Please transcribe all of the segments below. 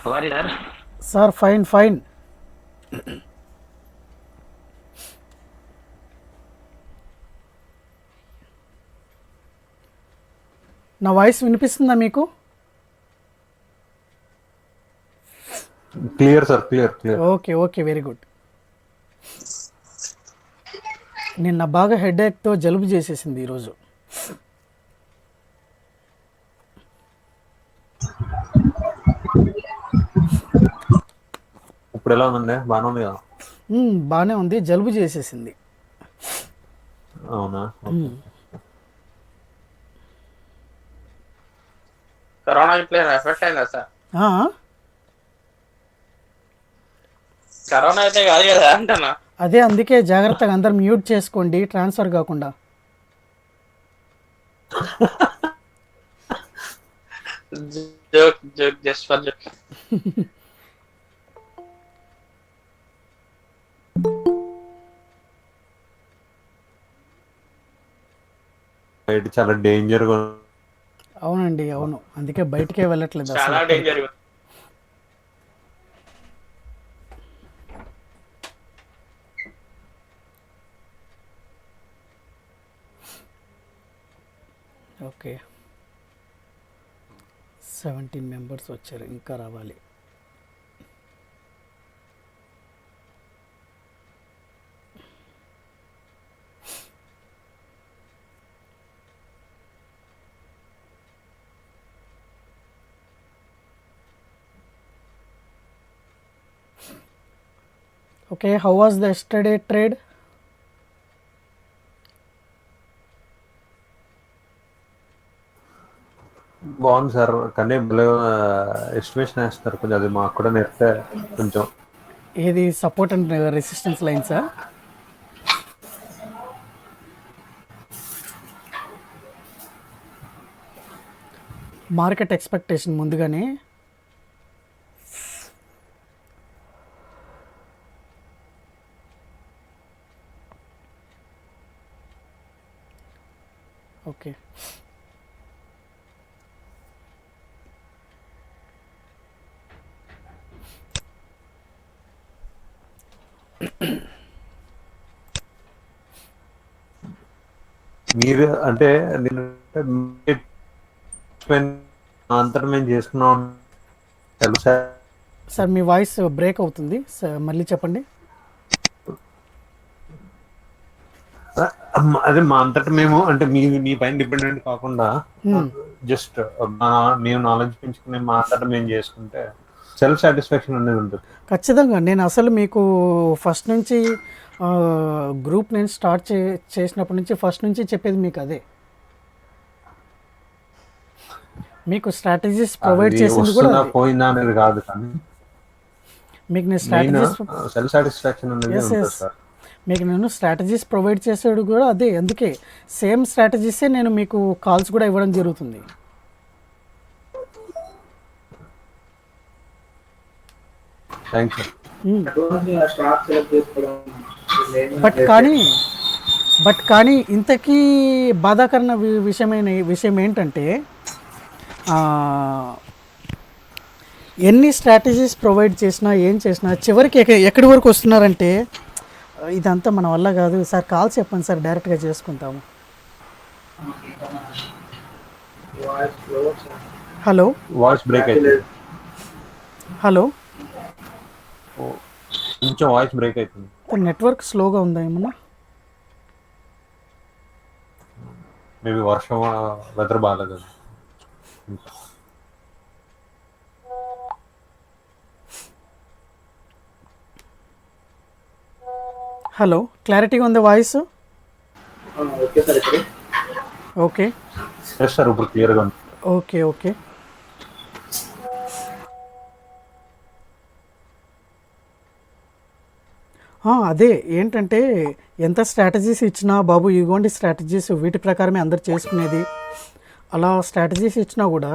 హవారి sir. Sir fine fine. నా voice వినిపిస్తుందా మీకు? Clear sir, clear clear. Okay okay, very good. నిన్న బాగా హెడేక్తో జలుబు చేసేసింది ఈరోజు. ఇప్పుడు ఎలా ఉందండి? బాగానే ఉంది కదా? బాగానే ఉంది, జలుబు చేసేసింది. అవునా? కరోనా ఇట్లా ఎఫెక్ట్ అయిందా సార్? ఆ, కరోనా అయితే కాదు కదా అంటున్నా. అదే అందుకే జాగ్రత్తగా అందరు మ్యూట్ చేసుకోండి, ట్రాన్స్ఫర్ కాకుండా. Joke joke, just for joke. బయట చాలా డేంజర్గా. అవునండి, అవును, అందుకే బయటికే వెళ్ళట్లేదు చాలా అసలు. డేంజర్. ఓకే, 17 మెంబర్స్ వచ్చారు, ఇంకా రావాలి. Okay, how was the yesterday trade? బాగుంది సార్, కానీ ఎస్టిమేషన్ వేస్తారు కొంచెం, అది మాకు కూడా నేర్పితే కొంచెం. ఏది సపోర్ట్ అండ్ రెసిస్టెన్స్ లైన్సా? మార్కెట్ ఎక్స్పెక్టేషన్ ముందుగానే. ఓకే, మీరు అంటే నేను అంతటా మేము చేసుకున్నాం తెలుసా? సార్ మీ వాయిస్ బ్రేక్ అవుతుంది సార్, మళ్ళీ చెప్పండి. అదే మా అంతటా మేము అంటే మీ పైన డిపెండెంట్ కాకుండా జస్ట్ మేము నాలెడ్జ్ పెంచుకుని మా అంతటా మేము చేసుకుంటే సెల్ఫ్ సాటిస్ఫాక్షన్ అనేది ఉంటుంది. ఖచ్చితంగా. నేను అసలు మీకు ఫస్ట్ నుంచి గ్రూప్ నేను స్టార్ట్ చేసినప్పటి నుంచి ఫస్ట్ నుంచి చెప్పేది మీకు అదే. మీకు స్ట్రాటజీస్ ప్రొవైడ్ అది చేసింది కూడా వస్తుందా అదే. పోయిందా అనేది కాదు, కానీ మీకు నేను మెయిన్ స్ట్రాటజీస్ సెల్ఫ్ సాటిస్ఫాక్షన్ అనేది ఎస్ ఉంటుంది ఎస్ సార్. మీకు నేను స్ట్రాటజీస్ ప్రొవైడ్ చేసేది కూడా అదే. అందుకే సేమ్ స్ట్రాటజీసే నేను మీకు కాల్స్ కూడా ఇవ్వడం జరుగుతుంది. Thanks sir. బట్ కానీ ఇంతకీ బాధాకరణ విషయం ఏంటంటే, ఎన్ని స్ట్రాటజీస్ ప్రొవైడ్ చేసినా ఏం చేసినా చివరికి ఎక్కడి వరకు వస్తున్నారంటే, ఇదంతా మన వల్ల కాదు సార్, కాల్ చెప్పండి సార్, డైరెక్ట్గా చేసుకుంటాము. హలో వాయిస్ బ్రేక్ అవుతుంది. హలో, కొంచెం వాయిస్ బ్రేక్ అవుతుంది. నెట్వర్క్ స్లోగా ఉందా ఏమన్నా? మేబీ వర్షం, వెదర్ బాగాలేదు. హలో, క్లారిటీగా ఉంది వాయిస్? ఓకే ఎస్ సార్, ఇప్పుడు క్లియర్గా ఉంది. Okay okay. అదే ఏంటంటే, ఎంత స్ట్రాటజీస్ ఇచ్చినా బాబు ఇగోండి స్ట్రాటజీస్ వీటి ప్రకారమే అందరు చేసుకునేది, అలా స్ట్రాటజీస్ ఇచ్చినా కూడా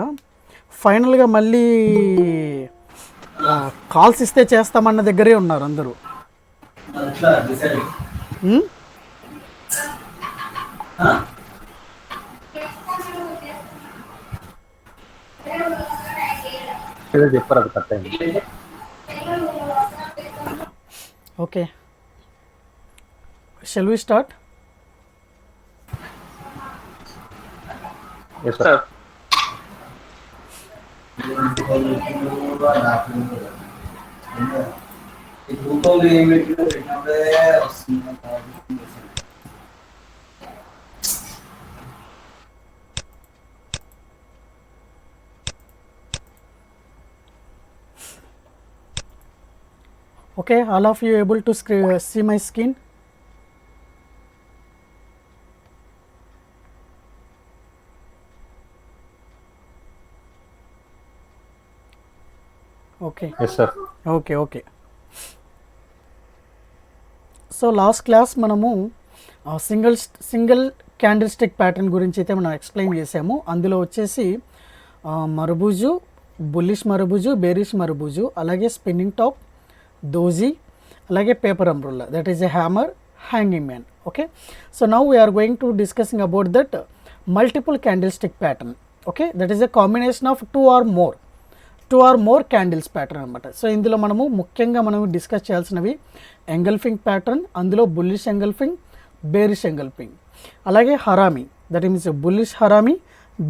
ఫైనల్గా మళ్ళీ కాల్స్ ఇస్తే చేస్తామన్న దగ్గరే ఉన్నారు అందరూ. ఏదో చెప్పారు అది కట్ అయింది. Okay, shall we start? Yes, sir. Sir Okay, all of you able to see my screen? Okay, Yes, sir. okay. So last class మనము సింగిల్ క్యాండిల్ స్టిక్ ప్యాటర్న్ గురించి అయితే మనం ఎక్స్ప్లెయిన్ చేసాము. అందులో వచ్చేసి మరబూజు, బుల్లిష్ మరబూజు, బేరిష్ మరబూజు, అలాగే spinning top, doji, అలాగే paper umbrella, that is a hammer, hanging man. Okay, so now we're going to discussing about that multiple candlestick pattern. Okay, that is a combination of two or more candles pattern అనమాట. So ఇందులో మనము ముఖ్యంగా మనం discuss చేయాల్సినవి engulfing pattern, అందులో bullish engulfing, bearish engulfing, అలాగే harami, that means bullish harami,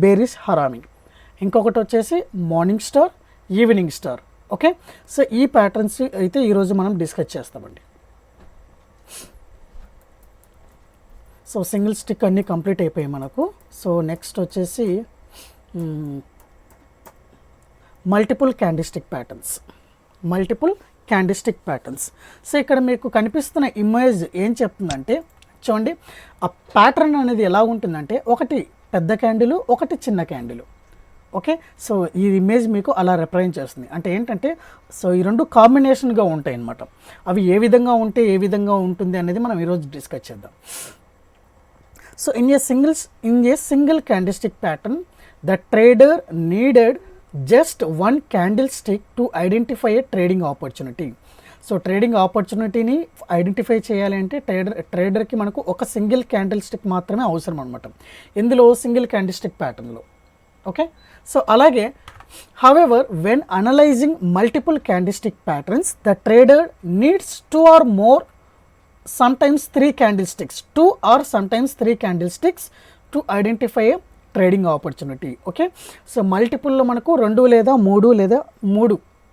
bearish harami. ఇంకొకటి వచ్చేసి morning star, evening star. Okay, so ఈ ప్యాటర్న్స్ అయితే ఈరోజు మనం డిస్కస్ చేస్తామండి. సో సింగిల్ స్టిక్ అన్నీ కంప్లీట్ అయిపోయాయి మనకు. సో నెక్స్ట్ వచ్చేసి మల్టిపుల్ క్యాండిస్టిక్ ప్యాటర్న్స్. సో ఇక్కడ మీకు కనిపిస్తున్న ఇమేజ్ ఏం చెప్తుందంటే, చూడండి ఆ ప్యాటర్న్ అనేది ఎలా ఉంటుందంటే, ఒకటి పెద్ద క్యాండిల్, ఒకటి చిన్న క్యాండిల్. ఓకే, సో ఈ ఇమేజ్ మీకు అలా రిప్రజెంట్ చేస్తుంది. అంటే ఏంటంటే, సో ఈ రెండు కాంబినేషన్గా ఉంటాయి అన్నమాట. అవి ఏ విధంగా ఉంటే ఏ విధంగా ఉంటుంది అనేది మనం ఈరోజు డిస్కస్ చేద్దాం. So in a single candlestick pattern the trader needed just one candlestick to identify a trading opportunity. So trading ఆపర్చునిటీని ఐడెంటిఫై చేయాలి అంటే ట్రేడర్కి మనకు ఒక సింగిల్ క్యాండిల్ స్టిక్ మాత్రమే అవసరం అనమాట, ఇందులో సింగిల్ క్యాండిల్ స్టిక్ ప్యాటర్న్లో. ఓకే, సో అలాగే however when analysing multiple candlestick patterns the trader needs two or more, sometimes three candlesticks, two or sometimes three candlesticks to identify a trading opportunity. Okay, so మల్టిపుల్లో మనకు రెండు లేదా మూడు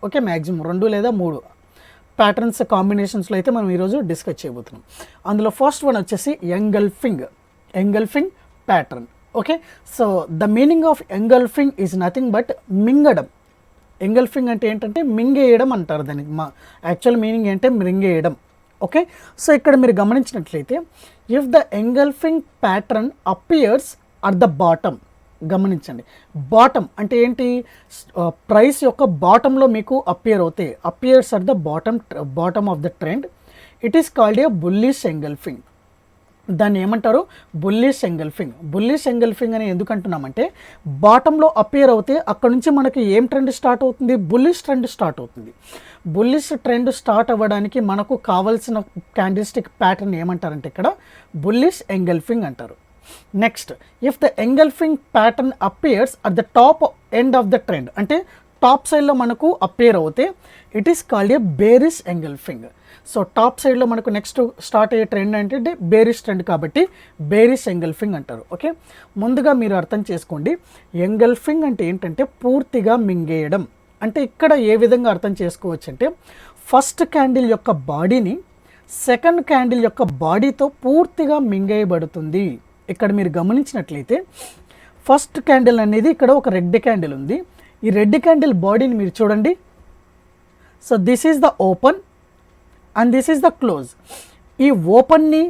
okay, maximum 2 లేదా 3 patterns కాంబినేషన్స్లో అయితే మనం ఈరోజు discuss చేయబోతున్నాం. అందులో ఫస్ట్ వన్ వచ్చేసి engulfing pattern. Okay, so the meaning of engulfing is nothing but మింగడం. ఎంగల్ఫింగ్ అంటే ఏంటంటే మింగేయడం అంటారు దానికి. యాక్చువల్ మీనింగ్ ఏంటంటే మింగేయడం. ఓకే, సో ఇక్కడ మీరు గమనించినట్లయితే if the engulfing pattern appears at the bottom, గమనించండి బాటమ్ అంటే ఏంటి, ప్రైస్ యొక్క బాటంలో మీకు appears at the bottom of the trend, it is called a bullish engulfing. దాన్ని ఏమంటారు, బుల్లిష్ ఎంగల్ఫింగ్ అని ఎందుకు అంటున్నామంటే, బాటంలో అపియర్ అవుతే అక్కడ నుంచి మనకి ఏం ట్రెండ్ స్టార్ట్ అవుతుంది, బుల్లిష్ ట్రెండ్ స్టార్ట్ అవుతుంది. బుల్లిష్ ట్రెండ్ స్టార్ట్ అవ్వడానికి మనకు కావాల్సిన క్యాండిల్స్టిక్ ప్యాటర్న్ ఏమంటారంటే ఇక్కడ బుల్లిష్ ఎంగల్ఫింగ్ అంటారు. Next, if the engulfing pattern appears at the top end of the trend, అంటే టాప్ సైడ్లో మనకు అపియర్ అవుతే it is called a bearish engulfing. So top సైడ్లో మనకు నెక్స్ట్ స్టార్ట్ అయ్యే ట్రెండ్ అంటే బేరిష్ ట్రెండ్ కాబట్టి బేరిష్ ఎంగల్ఫింగ్ అంటారు. ఓకే, ముందుగా మీరు అర్థం చేసుకోండి, ఎంగల్ఫింగ్ అంటే ఏంటంటే పూర్తిగా మింగేయడం. అంటే ఇక్కడ ఏ విధంగా అర్థం చేసుకోవచ్చు అంటే, ఫస్ట్ క్యాండిల్ యొక్క బాడీని సెకండ్ క్యాండిల్ యొక్క బాడీతో పూర్తిగా మింగేయబడుతుంది. ఇక్కడ మీరు గమనించినట్లయితే ఫస్ట్ క్యాండిల్ అనేది ఇక్కడ ఒక రెడ్ క్యాండిల్ ఉంది. ఈ రెడ్ క్యాండిల్ బాడీని మీరు చూడండి. So this is the open and this is the close. ఈ ఓపెన్ని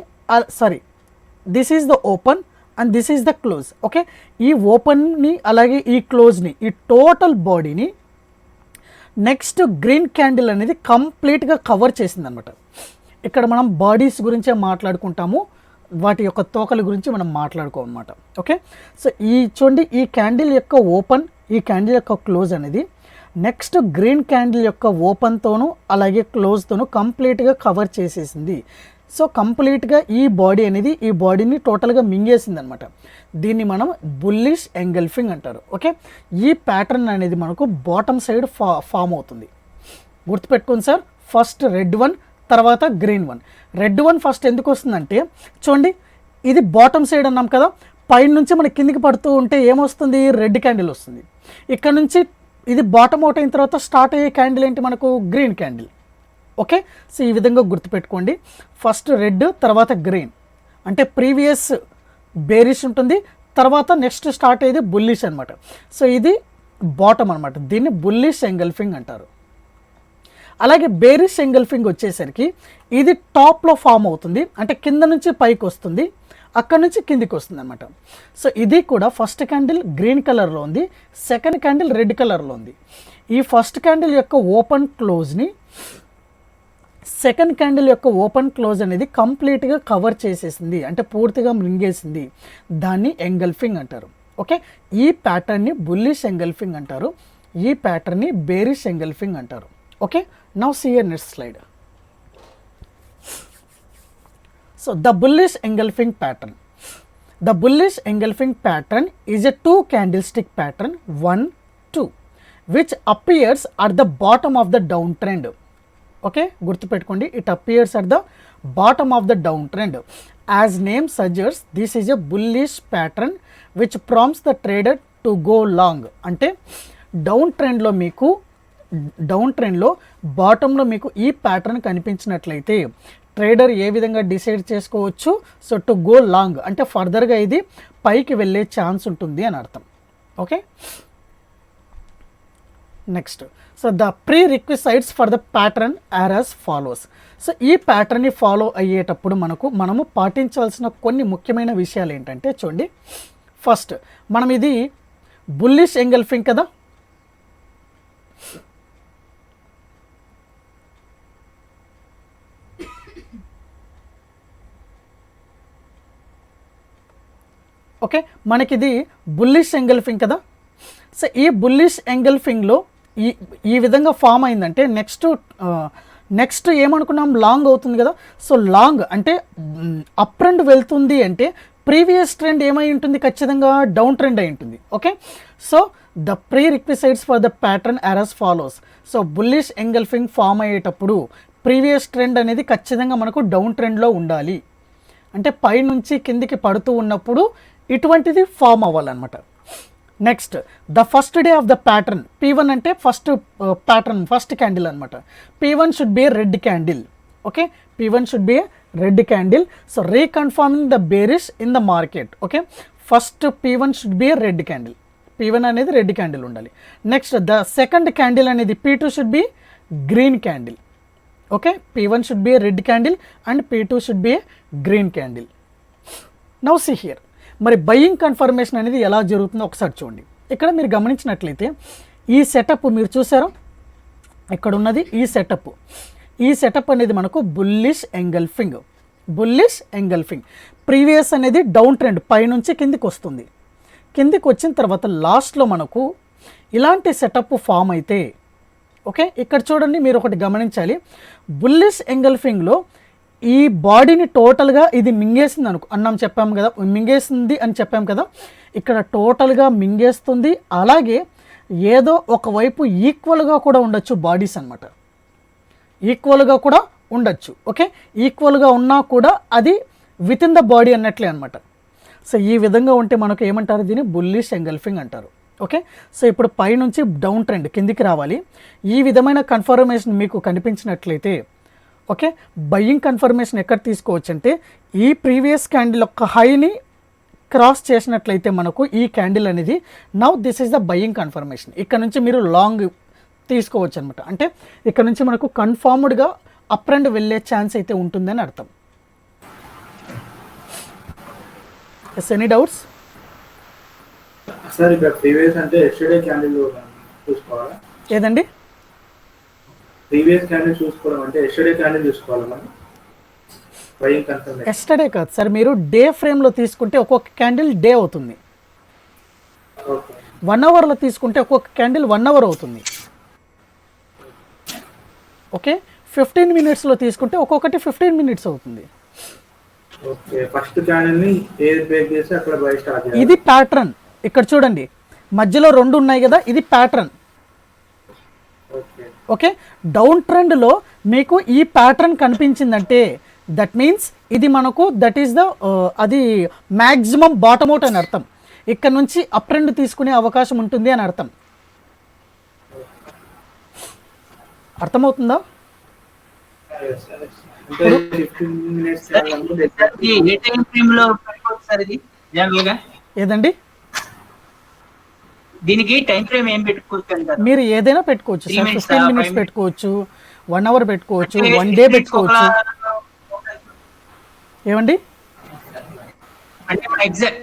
this is the open and this is the close. Okay, ఈ ఓపెన్ని అలాగే ఈ క్లోజ్ని, ఈ టోటల్ బాడీని నెక్స్ట్ గ్రీన్ క్యాండిల్ అనేది కంప్లీట్గా కవర్ చేసింది అనమాట. ఇక్కడ మనం బాడీస్ గురించే మాట్లాడుకుంటాము, వాటి యొక్క తోకల గురించి మనం మాట్లాడుకోమన్నమాట. ఓకే, సో చూడండి ఈ క్యాండిల్ యొక్క ఓపెన్, ఈ క్యాండిల్ యొక్క క్లోజ్ అనేది నెక్స్ట్ గ్రీన్ క్యాండిల్ యొక్క ఓపెన్తోనూ అలాగే క్లోజ్తోనూ కంప్లీట్గా కవర్ చేసేసింది. సో కంప్లీట్గా ఈ బాడీ అనేది ఈ బాడీని టోటల్గా మింగేసింది అనమాట. దీన్ని మనం బుల్లిష్ ఎంగల్ఫింగ్ అంటారు. ఓకే, ఈ ప్యాటర్న్ అనేది మనకు బాటమ్ సైడ్ ఫామ్ అవుతుంది. గుర్తుపెట్టుకోండి సార్, ఫస్ట్ రెడ్ వన్, తర్వాత green one. Red one first ఎందుకు వస్తుందంటే చూడండి, ఇది బాటమ్ సైడ్ అన్నాం కదా, పైన నుంచి మన కిందికి పడుతూ ఉంటే ఏమొస్తుంది, రెడ్ క్యాండిల్ వస్తుంది. ఇక్కడ నుంచి ఇది బాటమ్ అవుట్ అయిన తర్వాత స్టార్ట్ అయ్యే క్యాండిల్ ఏంటి మనకు, గ్రీన్ క్యాండిల్. ఓకే, సో ఈ విధంగా గుర్తుపెట్టుకోండి, ఫస్ట్ రెడ్ తర్వాత గ్రీన్ అంటే ప్రీవియస్ బేరిష్ ఉంటుంది, తర్వాత నెక్స్ట్ స్టార్ట్ అయ్యేది బుల్లిష్ అనమాట. సో ఇది బాటమ్ అనమాట, దీన్ని బుల్లిష్ ఎంగల్ఫింగ్ అంటారు. అలాగే బేరిష్ ఎంగల్ఫింగ్ వచ్చేసరికి ఇది టాప్లో ఫామ్ అవుతుంది, అంటే కింద నుంచి పైకి వస్తుంది, అక్కడ నుంచి కిందికి వస్తుంది అనమాట. సో ఇది కూడా ఫస్ట్ క్యాండిల్ గ్రీన్ కలర్లో ఉంది, సెకండ్ క్యాండిల్ రెడ్ కలర్లో ఉంది. ఈ ఫస్ట్ క్యాండిల్ యొక్క ఓపెన్ క్లోజ్ని సెకండ్ క్యాండిల్ యొక్క ఓపెన్ క్లోజ్ అనేది కంప్లీట్గా కవర్ చేసేసింది, అంటే పూర్తిగా మింగేసింది, దాన్ని ఎంగల్ఫింగ్ అంటారు. ఓకే, ఈ ప్యాటర్న్ని బుల్లిష్ ఎంగల్ఫింగ్ అంటారు, ఈ ప్యాటర్న్ని బేరిష్ ఎంగల్ఫింగ్ అంటారు. Okay, now see your next slide. So the bullish engulfing pattern. The bullish engulfing pattern is a 2 candlestick pattern 1, 2 which appears at the bottom of the downtrend. Okay, గుర్తుపెట్టుకోండి, it appears at the bottom of the downtrend. As name suggests, this is a bullish pattern which prompts the trader to go long. అంటే down ట్రెండ్లో మీకు బాటంలో మీకు ఈ pattern కనిపించినట్లయితే trader ఏ విధంగా decide చేసుకోవచ్చు, so to go long అంటే ఫర్దర్గా ఇది పైకి వెళ్ళే ఛాన్స్ ఉంటుంది అని అర్థం. Okay, next, so the prerequisites for the pattern are as follows. So ఈ ప్యాటర్న్ని ఫాలో అయ్యేటప్పుడు మనము పాటించాల్సిన కొన్ని ముఖ్యమైన విషయాలు ఏంటంటే చూడండి, ఫస్ట్ మనం ఇది బుల్లిష్ ఎంగల్ఫింగ్ కదా, ఓకే, మనకిది బుల్లిష్ ఎంగల్ఫింగ్ కదా. సో ఈ బుల్లిష్ ఎంగల్ఫింగ్లో ఈ విధంగా ఫామ్ అయిందంటే నెక్స్ట్ ఏమనుకున్నాం, లాంగ్ అవుతుంది కదా. సో లాంగ్ అంటే అప్ ట్రెండ్ వెళ్తుంది అంటే ప్రీవియస్ ట్రెండ్ ఏమై ఉంటుంది, ఖచ్చితంగా డౌన్ ట్రెండ్ అయి ఉంటుంది. Okay, so the prerequisites for the pattern are as follows. So bullish engulfing form అయ్యేటప్పుడు ప్రీవియస్ ట్రెండ్ అనేది ఖచ్చితంగా మనకు డౌన్ ట్రెండ్లో ఉండాలి, అంటే పై నుంచి కిందికి పడుతూ ఉన్నప్పుడు ఇటువంటిది ఫామ్ అవ్వాలన్నమాట. Next, the first day of the pattern, P1 అంటే ఫస్ట్ ప్యాటర్న్ ఫస్ట్ క్యాండిల్ అనమాట. P1 should be red candle. Okay, P1 should be red candle. So reconfirming the bearish in the market. Okay, first P1 should be red candle, P1 అనేది red candle ఉండాలి. Next, the second candle అనేది P2 should be green candle. Okay, P1 should be red candle and P2 should be green candle. Now see here, మరి buying confirmation అనేది ఎలా జరుగుతుందో ఒకసారి చూడండి. ఇక్కడ మీరు గమనించినట్లయితే ఈ సెటప్ మీరు చూసారా, ఇక్కడ ఉన్నది ఈ సెటప్ అనేది మనకు బుల్లిష్ ఎంగల్ఫింగ్. ప్రీవియస్ అనేది డౌన్ ట్రెండ్ పైనుంచి కిందికి వస్తుంది, కిందికి వచ్చిన తర్వాత లాస్ట్లో మనకు ఇలాంటి సెటప్ ఫామ్ అయితే, ఓకే, ఇక్కడ చూడండి మీరు ఒకటి గమనించాలి, బుల్లిష్ ఎంగల్ఫింగ్లో ఈ బాడీని టోటల్గా ఇది మింగేసింది మింగేసింది అని చెప్పాం కదా, ఇక్కడ టోటల్గా మింగేస్తుంది. అలాగే ఏదో ఒకవైపు ఈక్వల్గా కూడా ఉండొచ్చు బాడీస్ అనమాట, ఈక్వల్గా కూడా ఉండొచ్చు. ఓకే, ఈక్వల్గా ఉన్నా కూడా అది విత్ ఇన్ ద బాడీ అన్నట్లే అనమాట. సో ఈ విధంగా ఉంటే మనకు ఏమంటారు, దీన్ని బుల్లిష్ ఎంగల్ఫింగ్ అంటారు. ఓకే, సో ఇప్పుడు పైనుంచి డౌన్ ట్రెండ్ కిందికి రావాలి, ఈ విధమైన కన్ఫర్మేషన్ మీకు కనిపించినట్లయితే, ఓకే, బయింగ్ కన్ఫర్మేషన్ ఎక్కడ తీసుకోవచ్చు అంటే ఈ ప్రీవియస్ క్యాండిల్ యొక్క హైని క్రాస్ చేసినట్లయితే మనకు ఈ క్యాండిల్ అనేది now this is the buying confirmation. ఇక్కడ నుంచి మీరు లాంగ్ తీసుకోవచ్చు అనమాట, అంటే ఇక్కడ నుంచి మనకు కన్ఫర్మ్డ్గా అప్ ట్రెండ్ వెళ్ళే ఛాన్స్ అయితే ఉంటుందని అర్థం. Any doubts sir? ఇక్కడ ప్రీవియస్ అంటే ఎస్టర్డే క్యాండిల్ చూసుకోవాలా? ఏదండి ప్రీవియస్ క్యాండిల్ చూసుకోవడం అంటే ఎస్టర్డే క్యాండిల్ చూసుకోవాలా మనం? బయింగ్ కన్ఫర్మేషన్ ఎస్టర్డే కాదు సార్, మీరు డే ఫ్రేమ్లో తీసుకుంటే ఒక్కొక్క క్యాండిల్ డే అవుతుంది, 1 అవర్లో తీసుకుంటే ఒక్కొక్క క్యాండిల్ 1 అవర్ అవుతుంది. ఓకే, 15 మినిట్స్లో తీసుకుంటే ఒక్కొక్కటి 15 మినిట్స్ అవుతుంది. ఓకే, ఫస్ట్ క్యాండిల్ ని ఏది బ్రేక్ చేసి అక్కడ బై స్టార్ట్ చేయాలి. ఇది ప్యాటర్న్. ఇక్కడ చూడండి మధ్యలో 2 ఉన్నాయి కదా, ఇది ప్యాటర్న్. ఓకే ఓకే, డౌన్ ట్రెండ్లో మీకు ఈ ప్యాటర్న్ కనిపించిందంటే దట్ మీన్స్ ఇది మనకు దట్ ఈస్ ద అది మ్యాక్సిమం బాటమ్ అవుట్ అని అర్థం. ఇక్కడ నుంచి అప్ ట్రెండ్ తీసుకునే అవకాశం ఉంటుంది అని అర్థం. అర్థమవుతుందా? అంటే 15 మినిట్స్ ఏ టైం ఫ్రేమ్ లో పెట్టుకోవచ్చు సార్ ఇది జనరల్ గా? ఏదండి? దీనికి టైం ఫ్రేమ్ ఏం పెట్టుకోవచ్చు అంటారు? మీరు ఏదైనా పెట్టుకోవచ్చు సార్. 15 మినిట్స్ పెట్టుకోవచ్చు, 1 అవర్ పెట్టుకోవచ్చు, 1 డే పెట్టుకోవచ్చు. ఏమండి? అంటే మన ఎగ్జాక్ట్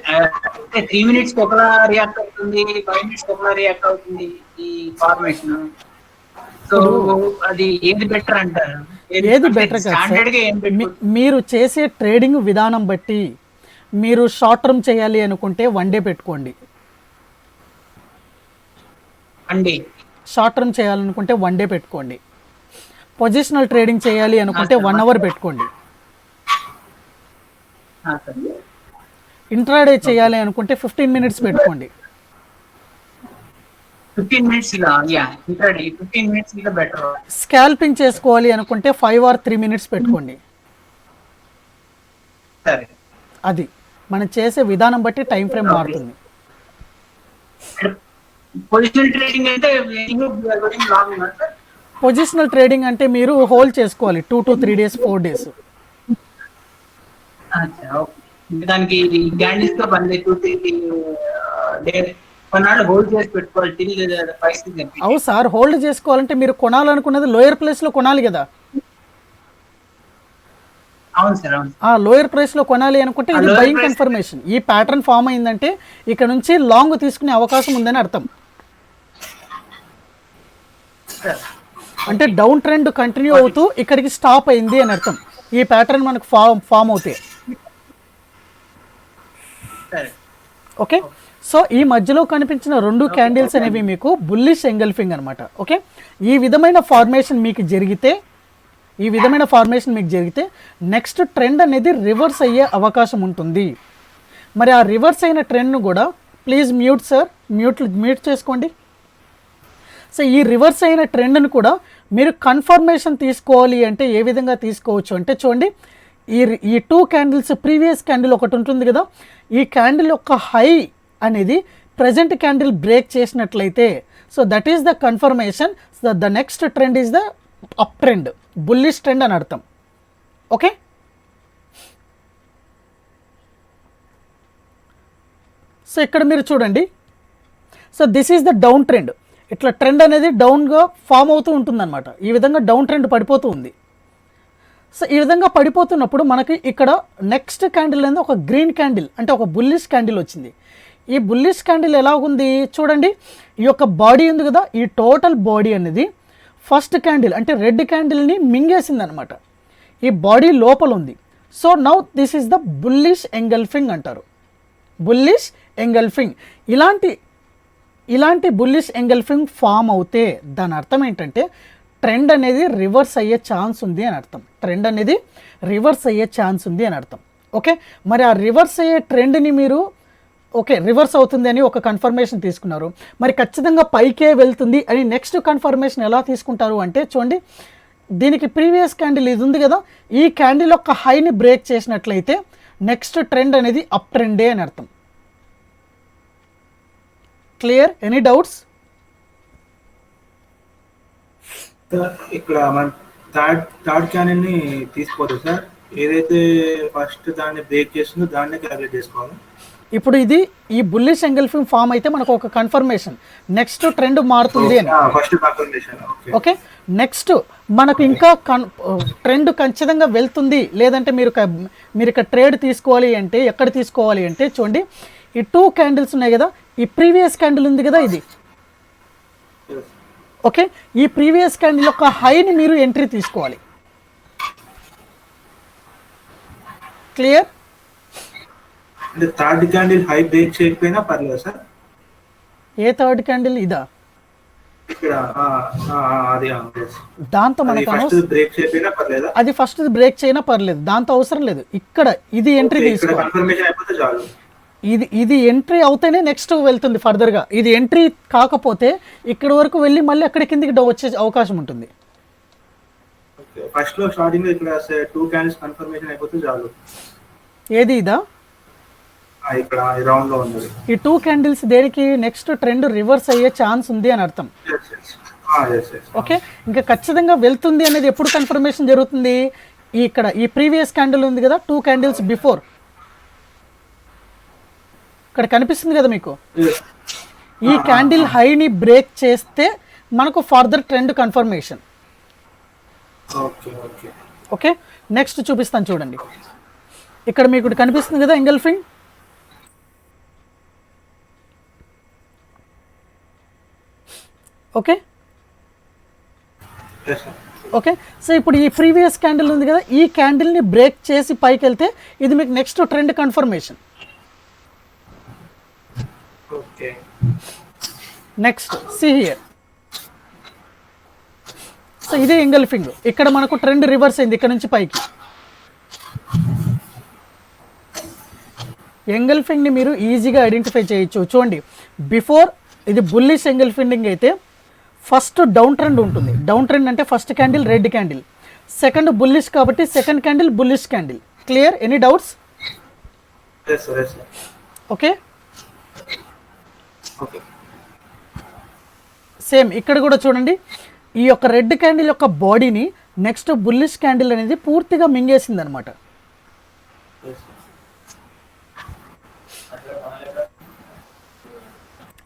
3 మినిట్స్ ఒకలా రియాక్ట్ అవుతుంది, 5 మినిట్స్ ఒకలా రియాక్ట్ అవుతుంది ఈ ఫార్మేషన్. సో అది ఏది బెటర్ అంటారు? ఏది బెటర్ కాదు స్టాండర్డ్ గా ఏం సార్, మీరు చేసే ట్రేడింగ్ విధానం బట్టి మీరు షార్ట్ టర్మ్ చేయాలి అనుకుంటే 1 డే పెట్టుకోండి. అండి షార్ట్ టర్మ్ చేయాలనుకుంటే 1 డే పెట్టుకోండి. పొజిషనల్ ట్రేడింగ్ చేయాలి అనుకుంటే 1 అవర్ పెట్టుకోండి. ఇంట్రాడే చేయాలి అనుకుంటే 15 మినిట్స్ పెట్టుకోండి. 15 మినిట్స్ ఇలా యా ఇంట్రాడే 15 మినిట్స్ ఇలా బెటర్. స్కాల్పింగ్ చేసుకోవాలి అనుకుంటే 5 ఆర్ 3 మినిట్స్ పెట్టుకోండి. సరే, అది మనం చేసే విధానం బట్టి టైం ఫ్రేమ్ మారుతుంది. పొజిషనల్ ట్రేడింగ్ అంటే లాంగ్ సార్? పొజిషనల్ ట్రేడింగ్ అంటే మీరు హోల్డ్ చేసుకోవాలి 2 to 3 డేస్ 4 డేస్. దానికి క్యాండిల్స్ తో పని లేదు. 2-3 డేస్ కొన్నాళ్ళు హోల్డ్ చేసి పెట్టుకోవాలి till పరిస్థితి. అవు సార్, హోల్డ్ చేసుకోవాలంటే మీరు కొనాలనుకున్నది లోయర్ ప్లేస్లో కొనాలి కదా. అవును సార్, అవును. ఆ లోయర్ ప్రైస్లో కొనాలి అనుకుంటే ఇది బయింగ్ కన్ఫర్మేషన్. ఈ ప్యాటర్న్ ఫామ్ అయిందంటే ఇక్కడ నుంచి లాంగ్ తీసుకునే అవకాశం ఉందని అర్థం. అంటే డౌన్ ట్రెండ్ కంటిన్యూ అవుతూ ఇక్కడికి స్టాప్ అయింది అని అర్థం. ఈ ప్యాటర్న్ మనకు ఫామ్ అవుతాయి. సరే, ఓకే, సో ఈ మధ్యలో కనిపించిన 2 క్యాండిల్స్ అనేవి మీకు బుల్లిష్ ఎంగల్ఫింగ్ అనమాట. ఓకే, ఈ విధమైన ఫార్మేషన్ మీకు జరిగితే నెక్స్ట్ ట్రెండ్ అనేది రివర్స్ అయ్యే అవకాశం ఉంటుంది. మరి ఆ రివర్స్ అయిన ట్రెండ్ను కూడా ప్లీజ్ మ్యూట్ సార్, మ్యూట్ చేసుకోండి. సో ఈ రివర్స్ అయిన ట్రెండ్ను కూడా మీరు కన్ఫర్మేషన్ తీసుకోవాలి అంటే ఏ విధంగా తీసుకోవచ్చు అంటే చూడండి, ఈ 2 క్యాండిల్స్ ప్రీవియస్ క్యాండిల్ ఒకటి ఉంటుంది కదా, ఈ క్యాండిల్ యొక్క హై అనేది ప్రజెంట్ క్యాండిల్ బ్రేక్ చేసినట్లయితే so that is the confirmation the next trend is the up trend, bullish trend అని అర్థం. ఓకే, సో ఇక్కడ మీరు చూడండి, so this is the down trend. ఇట్లా ట్రెండ్ అనేది డౌన్గా ఫామ్ అవుతూ ఉంటుందన్నమాట. ఈ విధంగా డౌన్ ట్రెండ్ పడిపోతూ ఉంది. సో ఈ విధంగా పడిపోతున్నప్పుడు మనకి ఇక్కడ నెక్స్ట్ క్యాండిల్ అనేది ఒక గ్రీన్ క్యాండిల్, అంటే ఒక బుల్లిష్ క్యాండిల్ వచ్చింది. ఈ బుల్లిష్ క్యాండిల్ ఎలా ఉంది చూడండి, ఈ యొక్క బాడీ ఉంది కదా, ఈ టోటల్ బాడీ అనేది ఫస్ట్ క్యాండిల్ అంటే రెడ్ క్యాండిల్ని మింగేసింది అనమాట. ఈ బాడీ లోపల ఉంది. So now this is the bullish engulfing అంటారు. Bullish engulfing. ఇలాంటి బుల్లిష్ ఎంగల్ఫింగ్ ఫామ్ అవుతే దాని అర్థం ఏంటంటే ట్రెండ్ అనేది రివర్స్ అయ్యే ఛాన్స్ ఉంది అని అర్థం. ట్రెండ్ అనేది రివర్స్ అయ్యే ఛాన్స్ ఉంది అని అర్థం. ఓకే, మరి ఆ రివర్స్ అయ్యే ట్రెండ్ని మీరు ఓకే రివర్స్ అవుతుంది అని ఒక కన్ఫర్మేషన్ తీసుకున్నారు. మరి ఖచ్చితంగా పైకే వెళ్తుంది అని నెక్స్ట్ కన్ఫర్మేషన్ ఎలా తీసుకుంటారు అంటే చూడండి, దీనికి ప్రీవియస్ క్యాండిల్ ఇది ఉంది కదా, ఈ క్యాండిల్ యొక్క హైని బ్రేక్ చేసినట్లయితే నెక్స్ట్ ట్రెండ్ అనేది అప్ ట్రెండే అని అర్థం. క్లియర్? Any doubts? ఇక్కడ మనం థర్డ్ క్యాండిల్ ని తీసుకోవచ్చు సార్, ఏదైతే ఫస్ట్ దాన్ని బ్రేక్ చేస్తుందో దాన్నే క్యాలిక్యులేట్ చేసుకోవాలి. ఇప్పుడు ఇది ఈ బుల్లిష్ ఎంగల్ఫింగ్ ఫామ్ అయితే మనకు ఒక కన్ఫర్మేషన్ నెక్స్ట్ ట్రెండ్ మారుతుంది అని. First confirmation. ఓకే, నెక్స్ట్ మనకు ఇంకా ట్రెండ్ ఖచ్చితంగా వెళ్తుంది లేదంటే మీరు ఇక్కడ ట్రేడ్ తీసుకోవాలి అంటే ఎక్కడ తీసుకోవాలి అంటే చూడండి, ఈ 2 క్యాండిల్స్ ఉన్నాయి కదా, ఈ ప్రీవియస్ క్యాండిల్ ఉంది కదా ఇది. ఓకే, ఈ ప్రీవియస్ క్యాండిల్ యొక్క హైని మీరు ఎంట్రీ తీసుకోవాలి. క్లియర్? అంటే థర్డ్ క్యాండిల్ హై బ్రేక్ చేయకపోయినా పర్లేదు సార్. ఏ థర్డ్ క్యాండిల్? ఇదా? ఇక్కడ అది yes. దాంతో అది మనకు ఫస్ట్ బ్రేక్ చేయకపోయినా పర్లేదా? అది ఫస్ట్ బ్రేక్ చేయనా పర్లేదు, దాంతో అవసరం లేదు. ఇక్కడ ఇది ఎంట్రీ Okay, ఇక్కడ తీసుకోవాలి. కన్ఫర్మేషన్ అయిపోతే చాలు. ఇది ఎంట్రీ అవుతేనే నెక్స్ట్ వెళ్తుంది ఫర్దర్గా. ఇది ఎంట్రీ కాకపోతే ఇక్కడి వరకు వెళ్ళి మళ్ళీ అక్కడ కిందికి వచ్చే అవకాశం ఉంటుంది. ఫస్ట్ లో స్టార్టింగ్ లో ఇక్కడ 2 క్యాండిల్స్ కన్ఫర్మేషన్ అయిపోతే చాలు. ఏది ఇదా? ఇక్కడ ఈ రౌండ్ లో ఉంది. ఈ 2 క్యాండిల్స్ దేనికి? నెక్స్ట్ ట్రెండ్ రివర్స్ అయ్యే ఛాన్స్ ఉంది అని అర్థం. ఓకే, ఇంకా ఖచ్చితంగా వెళ్తుంది అనేది ఎప్పుడు కన్ఫర్మేషన్ జరుగుతుంది? ఇక్కడ ఈ ప్రీవియస్ క్యాండిల్ ఉంది కదా, 2 క్యాండిల్స్ బిఫోర్, ఇక్కడ కనిపిస్తుంది కదా మీకు. ఈ క్యాండిల్ హైని బ్రేక్ చేస్తే మనకు further trend confirmation. Okay, next చూపిస్తాను చూడండి. ఇక్కడ మీకు కనిపిస్తుంది కదా ఎంగల్ఫింగ్. ఓకే ఓకే, సో ఇప్పుడు ఈ ప్రీవియస్ క్యాండిల్ ఉంది కదా, ఈ క్యాండిల్ని బ్రేక్ చేసి పైకి వెళ్తే ఇది మీకు next trend confirmation. Next see here. So ఇదే ఎంగల్ఫింగ్. ఇక్కడ మనకు ట్రెండ్ రివర్స్ అయింది ఇక్కడ నుంచి పైకి. ఎంగల్ఫింగ్ని మీరు ఈజీగా ఐడెంటిఫై చేయొచ్చు. చూడండి, బిఫోర్ ఇది బుల్లిష్ ఎంగల్ఫింగ్ అయితే ఫస్ట్ డౌన్ ట్రెండ్ ఉంటుంది. డౌన్ ట్రెండ్ అంటే first candle red candle, second bullish కాబట్టి second candle bullish candle. Clear? Any doubts? Okay, same ఇక్కడ కూడా చూడండి, ఈ యొక్క రెడ్ క్యాండిల్ యొక్క బాడీని నెక్స్ట్ బుల్లిష్ క్యాండిల్ అనేది పూర్తిగా మింగేసింది అనమాట.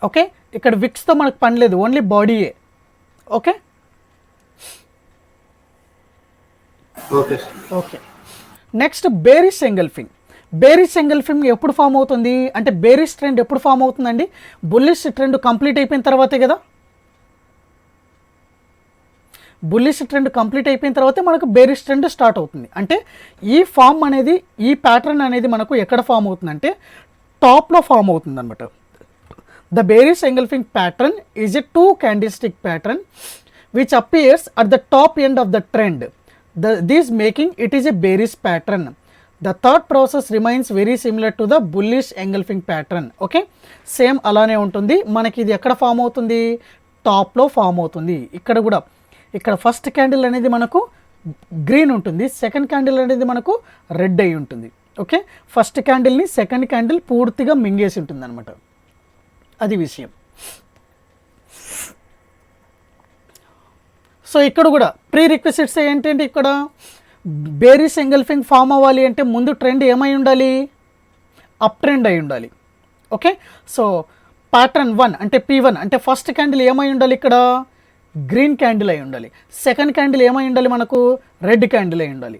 ఓకే, ఇక్కడ విక్స్తో మనకు పని లేదు, ఓన్లీ బాడీయే. Okay okay, next bearish engulfing. Bearish engulfing ఎప్పుడు ఫామ్ అవుతుంది అంటే, బేరిష్ ట్రెండ్ ఎప్పుడు ఫామ్ అవుతుందండి? బుల్లిష్ ట్రెండ్ కంప్లీట్ అయిపోయిన తర్వాతే కదా. బుల్లిష్ ట్రెండ్ కంప్లీట్ అయిపోయిన తర్వాతే మనకు బేరిష్ ట్రెండ్ స్టార్ట్ అవుతుంది. అంటే ఈ ఫామ్ అనేది, ఈ ప్యాటర్న్ అనేది మనకు ఎక్కడ ఫామ్ అవుతుందంటే టాప్లో ఫామ్ అవుతుంది అనమాట. The bearish engulfing pattern is a 2 candlestick pattern which appears at the top end of the trend. This making it is a bearish pattern. The thought process remains very similar to the bullish engulfing pattern. Okay, same అలానే ఉంటుంది. మనకి ఇది ఎక్కడ form అవుతుంది? టాప్లో form అవుతుంది. ఇక్కడ కూడా ఇక్కడ ఫస్ట్ క్యాండిల్ అనేది మనకు గ్రీన్ ఉంటుంది, సెకండ్ క్యాండిల్ అనేది మనకు రెడ్ అయి ఉంటుంది. ఓకే, ఫస్ట్ క్యాండిల్ని సెకండ్ క్యాండిల్ పూర్తిగా మింగేసి ఉంటుంది అనమాట. అది విషయం. సో ఇక్కడ కూడా ప్రీ రిక్వెసిట్స్ ఏంటంటే, ఇక్కడ బేరిష్ ఎంగల్ఫింగ్ ఫామ్ అవ్వాలి అంటే ముందు ట్రెండ్ ఏమై ఉండాలి? అప్ ట్రెండ్ అయి ఉండాలి. ఓకే, సో ప్యాటర్న్ 1 అంటే P1 అంటే ఫస్ట్ క్యాండిల్ ఏమై ఉండాలి? ఇక్కడ గ్రీన్ క్యాండిల్ అయి ఉండాలి. సెకండ్ క్యాండిల్ ఏమై ఉండాలి? మనకు రెడ్ క్యాండిల్ అయి ఉండాలి.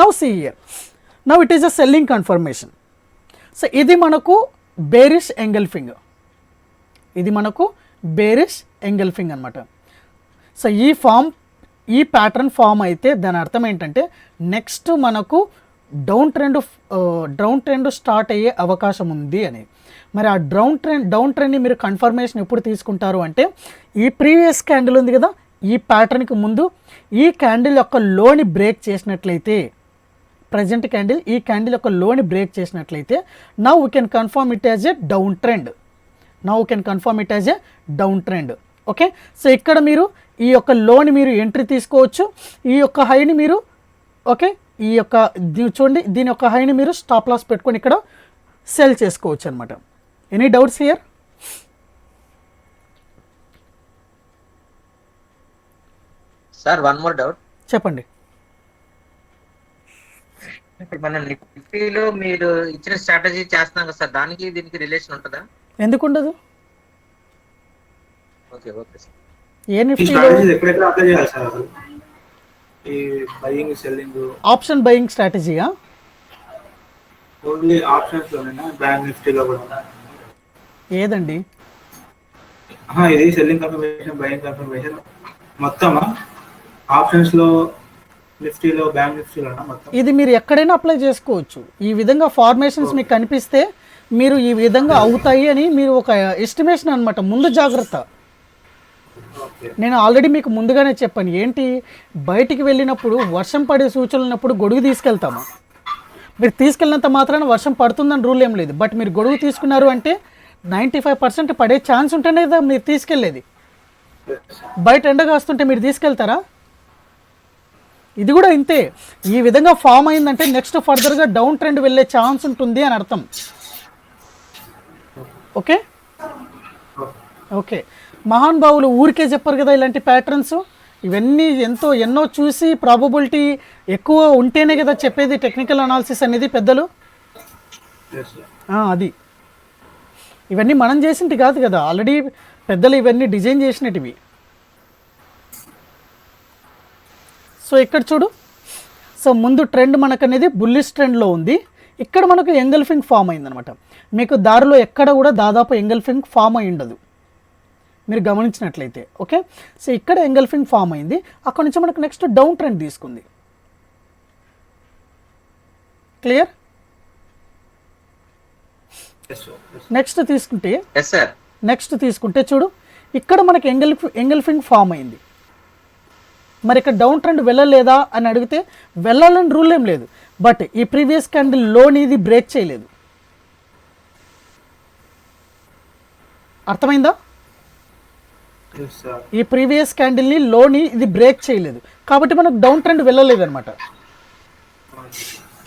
Now see here, now it is a selling confirmation. So ఇది మనకు బేరిష్ ఎంగల్ఫింగ్, ఇది మనకు బేరిష్ ఎంగల్ఫింగ్ అనమాట. సో ఈ ప్యాటర్న్ ఫామ్ అయితే దాని అర్థం ఏంటంటే నెక్స్ట్ మనకు డౌన్ ట్రెండ్ స్టార్ట్ అయ్యే అవకాశం ఉంది అని. మరి ఆ డౌన్ ట్రెండ్ని మీరు కన్ఫర్మేషన్ ఎప్పుడు తీసుకుంటారు అంటే, ఈ ప్రీవియస్ క్యాండిల్ ఉంది కదా, ఈ ప్యాటర్న్కి ముందు ఈ క్యాండిల్ యొక్క లోని బ్రేక్ చేసినట్లయితే, ప్రజెంట్ క్యాండిల్ ఈ క్యాండిల్ యొక్క లోని బ్రేక్ చేసినట్లయితే now we can confirm it as a down trend. Okay, so ఇక్కడ మీరు ఈ యొక్క లోని మీరు ఎంట్రీ తీసుకోవచ్చు, ఈ యొక్క హైని మీరు ఓకే ఈ యొక్క చూడండి దీని యొక్క హైని మీరు స్టాప్ లాస్ పెట్టుకొని ఇక్కడ సెల్ చేసుకోవచ్చు అనమాట. Any doubts here? Sir one more doubt చెప్పండి. ఇప్పుడు మన నిఫ్టీలో మీరు ఇచ్చిన స్ట్రాటజీ చేస్తున్నాం కదా సార్, దానికి దీనికి రిలేషన్ ఉంటుందా? ఎందుకు ఉండదు? Okay okay sir. ఏ నిఫ్టీలో ఎక్కడెక్కడ అప్లై చేయాలి సార్? అసలు ఈ బయింగ్ సెల్లింగ్ ఆప్షన్ బయింగ్ స్ట్రాటజీయా? ఓన్లీ ఆప్షన్స్ లోనేనా? బ్యాంక్ నిఫ్టీలో కూడా ఏదండి? ఇది సెల్లింగ్ కన్ఫర్మేషన్, బయింగ్ కన్ఫర్మేషన్ మొత్తమా? ఆప్షన్స్ లో, నిఫ్టీలో, బ్యాంక్ నిఫ్టీలోనా మొత్తం? ఇది మీరు ఎక్కడైనా అప్లై చేసుకోవచ్చు. ఈ విధంగా ఫార్మేషన్స్ మీకు కనిపిస్తే మీరు ఈ విధంగా అవుతాయి అని మీరు ఒక ఎస్టిమేషన్ అనమాట, ముందు జాగ్రత్త. ఓకే నేను ఆల్రెడీ మీకు ముందుగానే చెప్పాను, ఏంటి బయటికి వెళ్ళినప్పుడు వర్షం పడే సూచనలు ఉన్నప్పుడు గొడుగు తీసుకెళ్తాము. మీరు తీసుకెళ్ళినంత మాత్రాన వర్షం పడుతుందని రూల్ ఏం లేదు. బట్ మీరు గొడుగు తీసుకున్నారు అంటే 95% పడే ఛాన్స్ ఉంటేనే కదా మీరు తీసుకెళ్ళేది. బయట ఎండ కాస్తుంటే మీరు తీసుకెళ్తారా? ఇది కూడా ఇంతే. ఈ విధంగా ఫామ్ అయిందంటే నెక్స్ట్ ఫర్దర్గా డౌన్ ట్రెండ్ వెళ్ళే ఛాన్స్ ఉంటుంది అని అర్థం. ఓకే ఓకే, మహానుభావులు ఊరికే చెప్పారు కదా ఇలాంటి ప్యాటర్న్స్. ఇవన్నీ ఎన్నో చూసి ప్రాబబిలిటీ ఎక్కువ ఉంటేనే కదా చెప్పేది టెక్నికల్ అనాలిసిస్ అనేది పెద్దలు. ఎస్ సార్ అది ఇవన్నీ మనం చేసింటి కాదు కదా, ఆల్రెడీ పెద్దలు ఇవన్నీ డిజైన్ చేసినటివి. సో ఇక్కడ చూడు, సో ముందు ట్రెండ్ మనకు అనేది బుల్లిష్ ట్రెండ్లో ఉంది. ఇక్కడ మనకు ఎంగల్ఫింగ్ ఫామ్ అయిందనమాట. మీకు దారిలో ఎక్కడ కూడా దాదాపు ఎంగల్ఫింగ్ ఫామ్ అయి ఉండదు మీరు గమనించినట్లయితే. ఓకే, సో ఇక్కడ ఎంగల్ఫింగ్ ఫామ్ అయింది. అక్కడ నుంచి మనకు నెక్స్ట్ డౌన్ ట్రెండ్ తీసుకుంది. క్లియర్? ఎస్ సార్ నెక్స్ట్ తీసుకుంటే చూడు, ఇక్కడ మనకి ఎంగల్ఫింగ్ ఫామ్ అయింది. మరి ఇక్కడ డౌన్ ట్రెండ్ వెళ్ళలేదా అని అడిగితే వెళ్ళాలని రూల్ ఏం లేదు. బట్ ఈ ప్రీవియస్ క్యాండిల్ లోని ఇది బ్రేక్ చేయలేదు. అర్థమైందా? ఎస్ సార్ ఈ ప్రీవియస్ క్యాండిల్ని లోని ఇది బ్రేక్ చేయలేదు కాబట్టి మనకు డౌన్ ట్రెండ్ వెళ్ళలేదు అనమాట.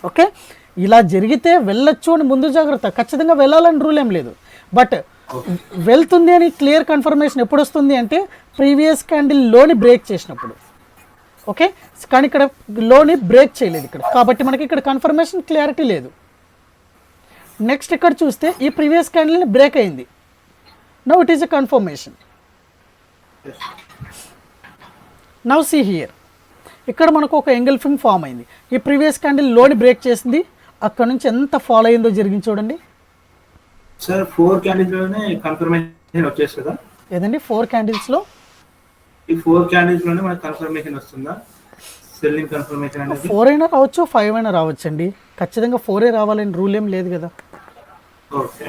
ఓకే, ఇలా జరిగితే వెళ్ళొచ్చు అని ముందు జాగ్రత్త. ఖచ్చితంగా వెళ్ళాలని రూల్ ఏం లేదు. బట్ వెళ్తుంది అని క్లియర్ కన్ఫర్మేషన్ ఎప్పుడు వస్తుంది అంటే ప్రీవియస్ క్యాండిల్ లోని బ్రేక్ చేసినప్పుడు. ఓకే, కానీ ఇక్కడ లోని బ్రేక్ చేయలేదు ఇక్కడ, కాబట్టి మనకి ఇక్కడ కన్ఫర్మేషన్ క్లారిటీ లేదు. నెక్స్ట్ ఇక్కడ చూస్తే ఈ ప్రీవియస్ క్యాండిల్ని బ్రేక్ అయింది. Now it is a confirmation. Now see here, ఇక్కడ మనకు ఒక ఎంగల్ఫింగ్ ఫామ్ అయింది. ఈ ప్రీవియస్ క్యాండిల్ లోని బ్రేక్ చేసింది. అక్కడ నుంచి ఎంత ఫాలో అయిందో జరిగింది చూడండి. సార్ 4 క్యాండిల్స్ లోనే కన్ఫర్మేషన్ వచ్చేస్తుందా? ఏదండి 4 క్యాండిల్స్లో? ఈ 4 క్యాండిల్స్ లోనే మనకి కన్ఫర్మేషన్ వస్తుందా? సెల్లింగ్ కన్ఫర్మేషన్ అనేది 4 అయినా రావచ్చు, 5 అయినా రావచ్చు అండి. ఖచ్చితంగా 4 రావాలని రూల్ ఏం లేదు కదా. ఓకే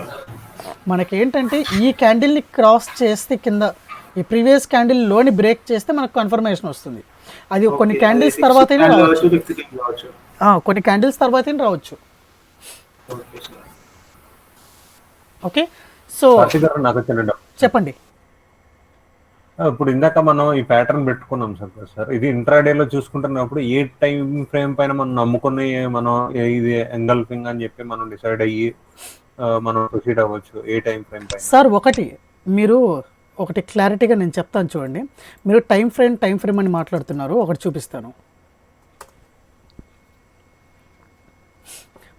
మనకేంటంటే ఈ క్యాండిల్ని క్రాస్ చేస్తే కింద ఈ ప్రీవియస్ క్యాండిల్ లోని బ్రేక్ చేస్తే మనకు కన్ఫర్మేషన్ వస్తుంది. అది కొన్ని క్యాండిల్స్ తర్వాత రావచ్చు, కొన్ని క్యాండిల్స్ తర్వాత రావచ్చు. ఓకే సార్ ఓకే, సో నాకు చిన్న doubt. చెప్పండి. ఇప్పుడు ఇందాక మనం ఈ ప్యాటర్న్ పెట్టుకున్నాం సార్. ఇది ఇంట్రాడేలో చూసుకుంటున్నప్పుడు ఏ టైం ఫ్రేమ్ పైన మనం నమ్ముకుని మనం ఇది ఎంగల్ఫింగ్ అని చెప్పి మనం డిసైడ్ అయ్యి మనం ప్రొసీడ్ అవ్వచ్చు ఏ టైం ఫ్రేమ్ పైన? సార్ మీరు ఒకటి క్లారిటీగా నేను చెప్తాను చూడండి. మీరు టైం ఫ్రేమ్ అని మాట్లాడుతున్నారు. ఒకటి చూపిస్తాను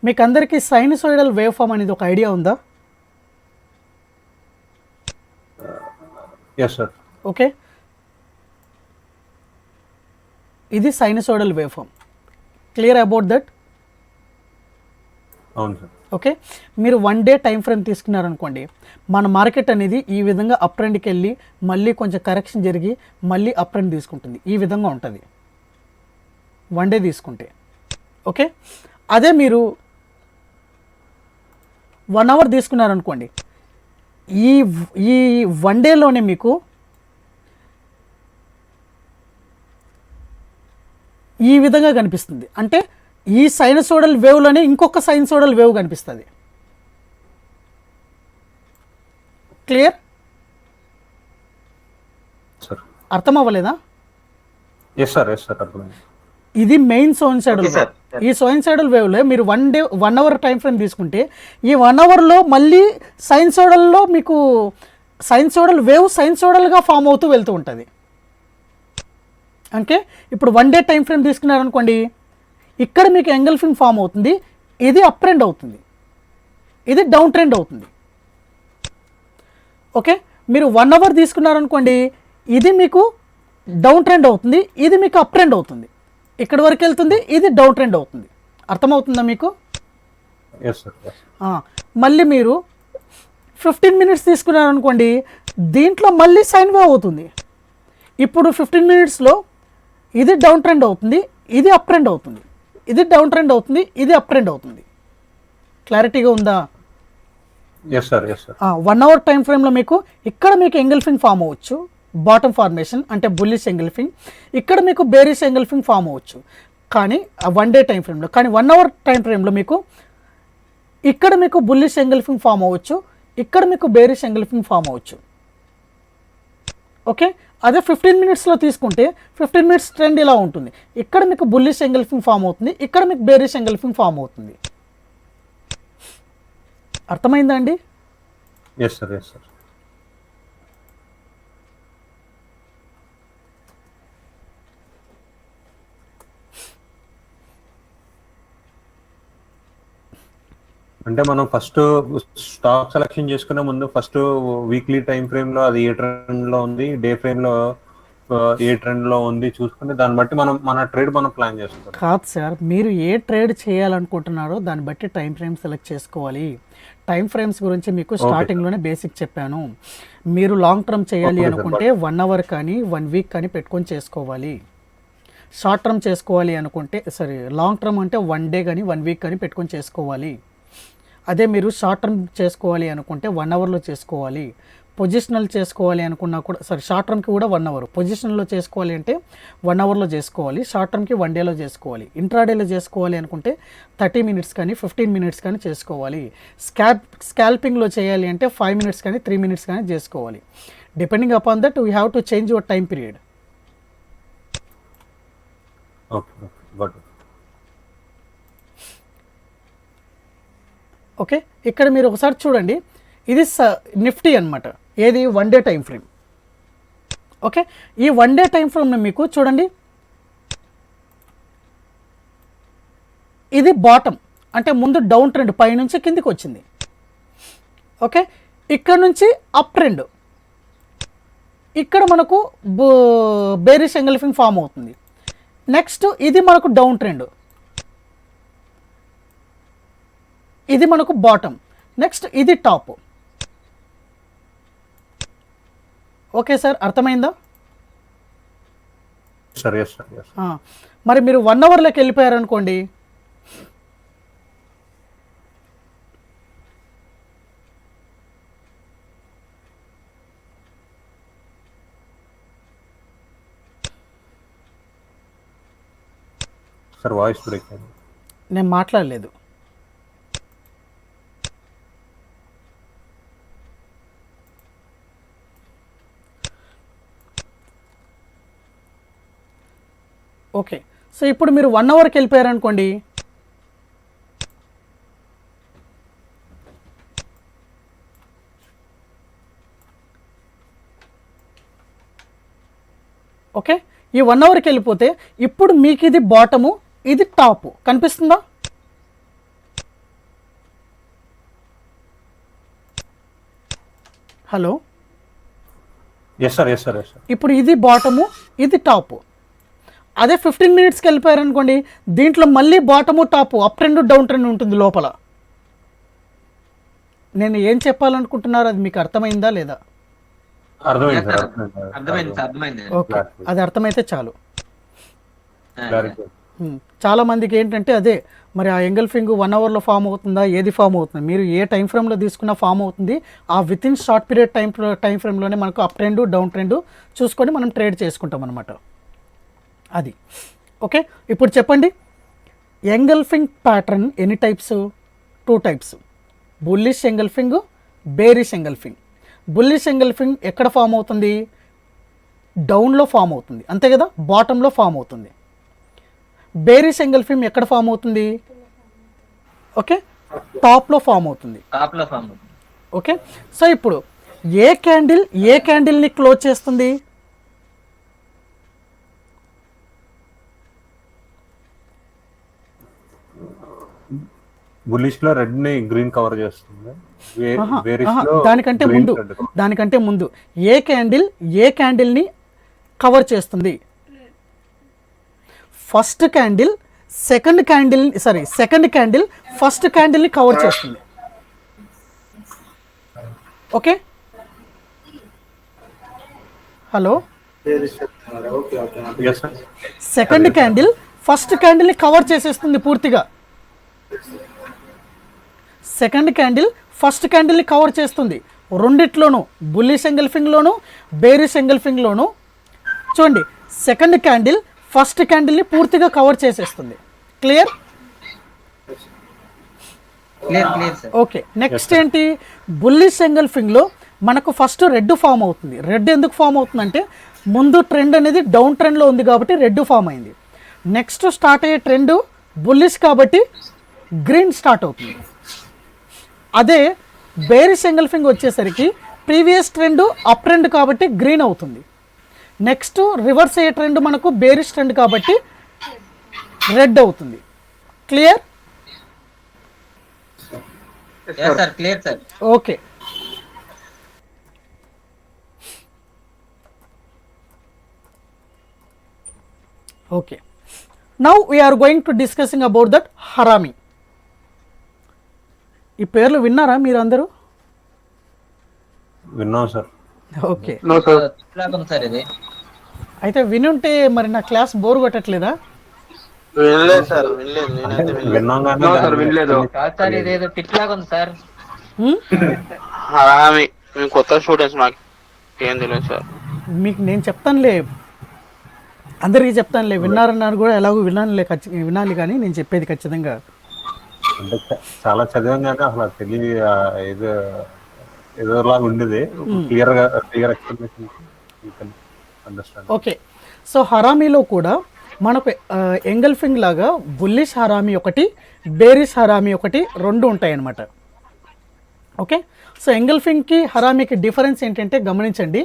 మీకు అందరికీ. సైనసోయిడల్ వేవ్ ఫామ్ అనేది ఒక ఐడియా ఉందా? Yes sir. ఓకే, ఇది sinusoidal wave form. Clear about that? అవును సార్. ఓకే, మీరు 1 డే టైం ఫ్రేమ్ తీసుకున్నారనుకోండి, మన మార్కెట్ అనేది ఈ విధంగా అప్ ట్రెండ్కి వెళ్ళి మళ్ళీ కొంచెం కరెక్షన్ జరిగి మళ్ళీ అప్ ట్రెండ్ తీసుకుంటుంది. ఈ విధంగా ఉంటుంది 1 డే తీసుకుంటే. ఓకే, అదే మీరు 1 అవర్ తీసుకున్నారనుకోండి, ఈ 1 డేలోనే మీకు ఈ విధంగా కనిపిస్తుంది. అంటే ఈ సైనసోడల్ వేవ్లోనే ఇంకొక సైనసోడల్ వేవ్ కనిపిస్తుంది. క్లియర్? అర్థం అవ్వలేదా? ఎస్ సార్ అర్థమైంది. ఇది మెయిన్ సైనసోయిడల్ వేవ్. ఈ సైనసోయిడల్ వేవ్లో మీరు 1 అవర్ టైం ఫ్రేమ్ తీసుకుంటే ఈ 1 అవర్లో మళ్ళీ సైనసోయిడల్లో మీకు సైనసోయిడల్ వేవ్ సైనసోయిడల్గా ఫామ్ అవుతూ వెళ్తూ ఉంటుంది. ఓకే, ఇప్పుడు 1 డే టైం ఫ్రేమ్ తీసుకున్నారనుకోండి, ఇక్కడ మీకు ఎంగల్ఫింగ్ ఫామ్ అవుతుంది. ఇది అప్ ట్రెండ్ అవుతుంది, ఇది డౌన్ ట్రెండ్ అవుతుంది. ఓకే, మీరు 1 అవర్ తీసుకున్నారనుకోండి, ఇది మీకు డౌన్ ట్రెండ్ అవుతుంది, ఇది మీకు అప్ ట్రెండ్ అవుతుంది. ఇక్కడ వరకు వెళ్తుంది, ఇది డౌన్ ట్రెండ్ అవుతుంది. అర్థమవుతుందా మీకు? మళ్ళీ మీరు 15 మినిట్స్ తీసుకున్నారనుకోండి, దీంట్లో మళ్ళీ సైన్ వేవ్ అవుతుంది. ఇప్పుడు 15 మినిట్స్లో ఇది డౌన్ ట్రెండ్ అవుతుంది, ఇది అప్ ట్రెండ్ అవుతుంది, ఇది డౌన్ ట్రెండ్ అవుతుంది, ఇది అప్ ట్రెండ్ అవుతుంది. క్లారిటీగా ఉందా? Yes sir, yes sir. 1 hour time ఫ్రేమ్లో మీకు ఇక్కడ మీకు ఎంగల్ఫింగ్ ఫామ్ అవ్వచ్చు, బాటమ్ ఫార్మేషన్ అంటే బుల్లిష్ ఎంగల్ఫింగ్. ఇక్కడ మీకు బేరిష్ ఎంగల్ఫింగ్ ఫామ్ అవ్వచ్చు, కానీ 1 డే టైం ఫ్రేమ్లో. కానీ 1 అవర్ టైం ఫ్రేమ్లో మీకు ఇక్కడ మీకు బుల్లిష్ ఎంగల్ఫింగ్ ఫామ్ అవ్వచ్చు, ఇక్కడ మీకు బేరిష్ ఎంగల్ఫింగ్ ఫామ్ అవ్వచ్చు. ఓకే, అదే 15 మినిట్స్లో తీసుకుంటే 15 మినిట్స్ ట్రెండ్ ఇలా ఉంటుంది. ఇక్కడ మీకు బుల్లిష్ ఎంగల్ఫింగ్ ఫామ్ అవుతుంది, ఇక్కడ మీకు బేరిష్ ఎంగల్ఫింగ్ ఫామ్ అవుతుంది. అర్థమైందా అండి? Yes sir, yes sir. అంటే మనం ఫస్ట్ స్టాక్ సెలెక్షన్ చేసుకునే ముందు ఫస్ట్ వీక్లీ టైం ఫ్రేమ్ లో అది ఏ ట్రెండ్ లో ఉంది, డే ఫ్రేమ్ లో ఏ ట్రెండ్ లో ఉంది చూసుకుని దాన్ని బట్టి మనం మన ట్రేడ్ మనం ప్లాన్ చేస్తాం. కాదు సార్, మీరు ఏ ట్రేడ్ చేయాలనుకుంటున్నారో దాన్ని బట్టి టైం ఫ్రేమ్ సెలెక్ట్ చేసుకోవాలి. టైం ఫ్రేమ్స్ గురించి మీకు స్టార్టింగ్లోనే బేసిక్ చెప్పాను. మీరు లాంగ్ టర్మ్ చేయాలి అనుకుంటే 1 అవర్ కానీ 1 వీక్ కానీ పెట్టుకొని చేసుకోవాలి. షార్ట్ టర్మ్ చేసుకోవాలి అనుకుంటే లాంగ్ టర్మ్ అంటే 1 డే కానీ 1 వీక్ కానీ పెట్టుకొని చేసుకోవాలి. అదే మీరు షార్ట్ టర్మ్ చేసుకోవాలి అనుకుంటే 1 అవర్లో చేసుకోవాలి. పొజిషనల్ చేసుకోవాలి అనుకున్నా కూడా షార్ట్ టర్మ్కి కూడా 1 అవర్, పొజిషనల్లో చేసుకోవాలి అంటే 1 అవర్లో చేసుకోవాలి. షార్ట్ టర్మ్కి 1 డేలో చేసుకోవాలి. ఇంట్రాడేలో చేసుకోవాలి అనుకుంటే 30 మినిట్స్ కానీ 15 మినిట్స్ కానీ చేసుకోవాలి. స్కాల్పింగ్లో చేయాలి అంటే 5 మినిట్స్ కానీ 3 మినిట్స్ కానీ చేసుకోవాలి. Depending upon that we have to change your time period. Okay, ఇక్కడ మీరు ఒకసారి చూడండి, ఇది నిఫ్టీ అనమాట. ఏది 1 డే టైం ఫ్రేమ్. ఓకే, ఈ 1 డే టైం ఫ్రేమ్ని మీకు చూడండి, ఇది బాటమ్ అంటే ముందు డౌన్ ట్రెండ్ పైనుంచి కిందికి వచ్చింది. ఓకే, ఇక్కడ నుంచి అప్ ట్రెండ్, ఇక్కడ మనకు బేరిష్ ఎంగల్ఫింగ్ ఫామ్ అవుతుంది. నెక్స్ట్ ఇది మనకు డౌన్ ట్రెండ్, ఇది మనకు బాటమ్, నెక్స్ట్ ఇది టాప్. ఓకే సార్, అర్థమైందా? సరే, ఎస్ సార్, ఎస్. మరి మీరు 1 అవర్లోకి వెళ్ళిపోయారనుకోండి, సార్ వాయిస్ బ్రేక్ అయింది. నేను మాట్లాడలేదు. ఓకే, సో ఇప్పుడు మీరు 1 అవర్కి వెళ్ళిపోయారనుకోండి, ఓకే, ఈ 1 అవర్కి వెళ్ళిపోతే ఇప్పుడు మీకు ఇది బాటము, ఇది టాప్ కనిపిస్తుందా? Hello, yes sir, yes sir, yes sir. ఇప్పుడు ఇది బాటము, ఇది టాప్. అదే 15 మినిట్స్కి వెళ్ళిపోయారనుకోండి, దీంట్లో మళ్ళీ bottom top, up trend down trend ఉంటుంది లోపల. నేను ఏం చెప్పాలనుకుంటున్నారు, అది మీకు అర్థమైందా లేదా? అర్థమైంది. ఓకే, అది అర్థమైతే చాలు. చాలా మందికి ఏంటంటే అదే మరి ఆ ఎంగల్ఫింగ్ 1 అవర్లో ఫామ్ అవుతుందా, ఏది ఫామ్ అవుతుంది, మీరు ఏ టైం ఫ్రేమ్లో తీసుకున్నా ఫామ్ అవుతుంది. ఆ with in short period time ఫ్రేమ్లోనే మనకు అప్ ట్రెండ్ డౌన్ ట్రెండ్ చూసుకొని మనం ట్రేడ్ చేసుకుంటాం అనమాట. అది ఓకే. ఇప్పుడు చెప్పండి, ఎంగల్ఫింగ్ ప్యాటర్న్ ఎన్ని types? 2 types, bullish engulfing, bearish engulfing. Bullish engulfing ఎక్కడ ఫామ్ అవుతుంది? డౌన్లో ఫామ్ అవుతుంది, అంతే కదా, బాటంలో ఫామ్ అవుతుంది. బేరిష్ ఎంగల్ఫింగ్ ఎక్కడ ఫామ్ అవుతుంది? ఓకే, టాప్లో ఫామ్ అవుతుంది. ఓకే, సో ఇప్పుడు ఏ క్యాండిల్ని క్లోజ్ చేస్తుంది? బుల్లిష్ లో రెడ్ ని గ్రీన్ కవర్ చేస్తుంది. దానికంటే ముందు ఏ క్యాండిల్ని కవర్ చేస్తుంది? First candle second candle first క్యాండిల్ని కవర్ చేస్తుంది. Okay, hello, second candle first క్యాండిల్ని కవర్ చేసేస్తుంది పూర్తిగా. సెకండ్ క్యాండిల్ ఫస్ట్ క్యాండిల్ని కవర్ చేస్తుంది. రెండిట్లోనూ, బుల్లిష్ ఎంగల్ఫింగ్లోను బేరిష్ ఎంగల్ఫింగ్లోను చూడండి, సెకండ్ క్యాండిల్ ఫస్ట్ క్యాండిల్ని పూర్తిగా కవర్ చేసేస్తుంది. Clear? Clear sir. Okay, next ఏంటి, బుల్లిష్ ఎంగల్ఫింగ్లో మనకు ఫస్ట్ రెడ్ ఫామ్ అవుతుంది. రెడ్ ఎందుకు ఫామ్ అవుతుందంటే ముందు ట్రెండ్ అనేది డౌన్ ట్రెండ్లో ఉంది కాబట్టి రెడ్ ఫామ్ అయింది. నెక్స్ట్ స్టార్ట్ అయ్యే ట్రెండ్ బుల్లిష్ కాబట్టి గ్రీన్ స్టార్ట్ అవుతుంది. అదే బేరిష్ ఎంగల్ఫింగ్ వచ్చేసరికి ప్రీవియస్ ట్రెండ్ అప్ ట్రెండ్ కాబట్టి గ్రీన్ అవుతుంది. నెక్స్ట్ రివర్స్ అయ్యే ట్రెండ్ మనకు బేరిష్ ట్రెండ్ కాబట్టి రెడ్ అవుతుంది. Clear? Clear sir. Okay, okay. Now we're going to discussing about that harami. ఈ పేర్లు విన్నారా మీరు అందరూ? విన్నాం సార్. ఓకే, సార్ ఇది అయితే వినుంటే మరి నా క్లాస్ బోర్ కొట్టట్లేదా? వినలేదు సార్, వినలేదు. నేనైతే విన్నాం కానీ వినలేదు. కాదు సార్, ఇదేదో టిక్ లాగా ఉంది సార్. హరామి, మేము కొత్త స్టూడెంట్స్, మాకు ఏం తెలియదు సార్. మీకు నేను చెప్తానులే, అందరికీ చెప్తానులే. విన్నారన్నారు కూడా ఎలాగో వినాలిలే, వినాలి. కానీ నేను చెప్పేది ఖచ్చితంగా అంటే చాలా చదివాం కానీ అసలు తెలియ ఏదో ఏదోలాగా ఉండేది. Clear explanation understand. Okay, so హరామీలో కూడా మనకు ఎంగల్ఫింగ్ లాగా బుల్లిష్ హరామీ ఒకటి, బేరిష్ హరామీ ఒకటి, రెండు ఉంటాయి అన్నమాట. ఓకే, సో ఎంగల్ఫింగ్కి హరామీకి డిఫరెన్స్ ఏంటంటే గమనించండి.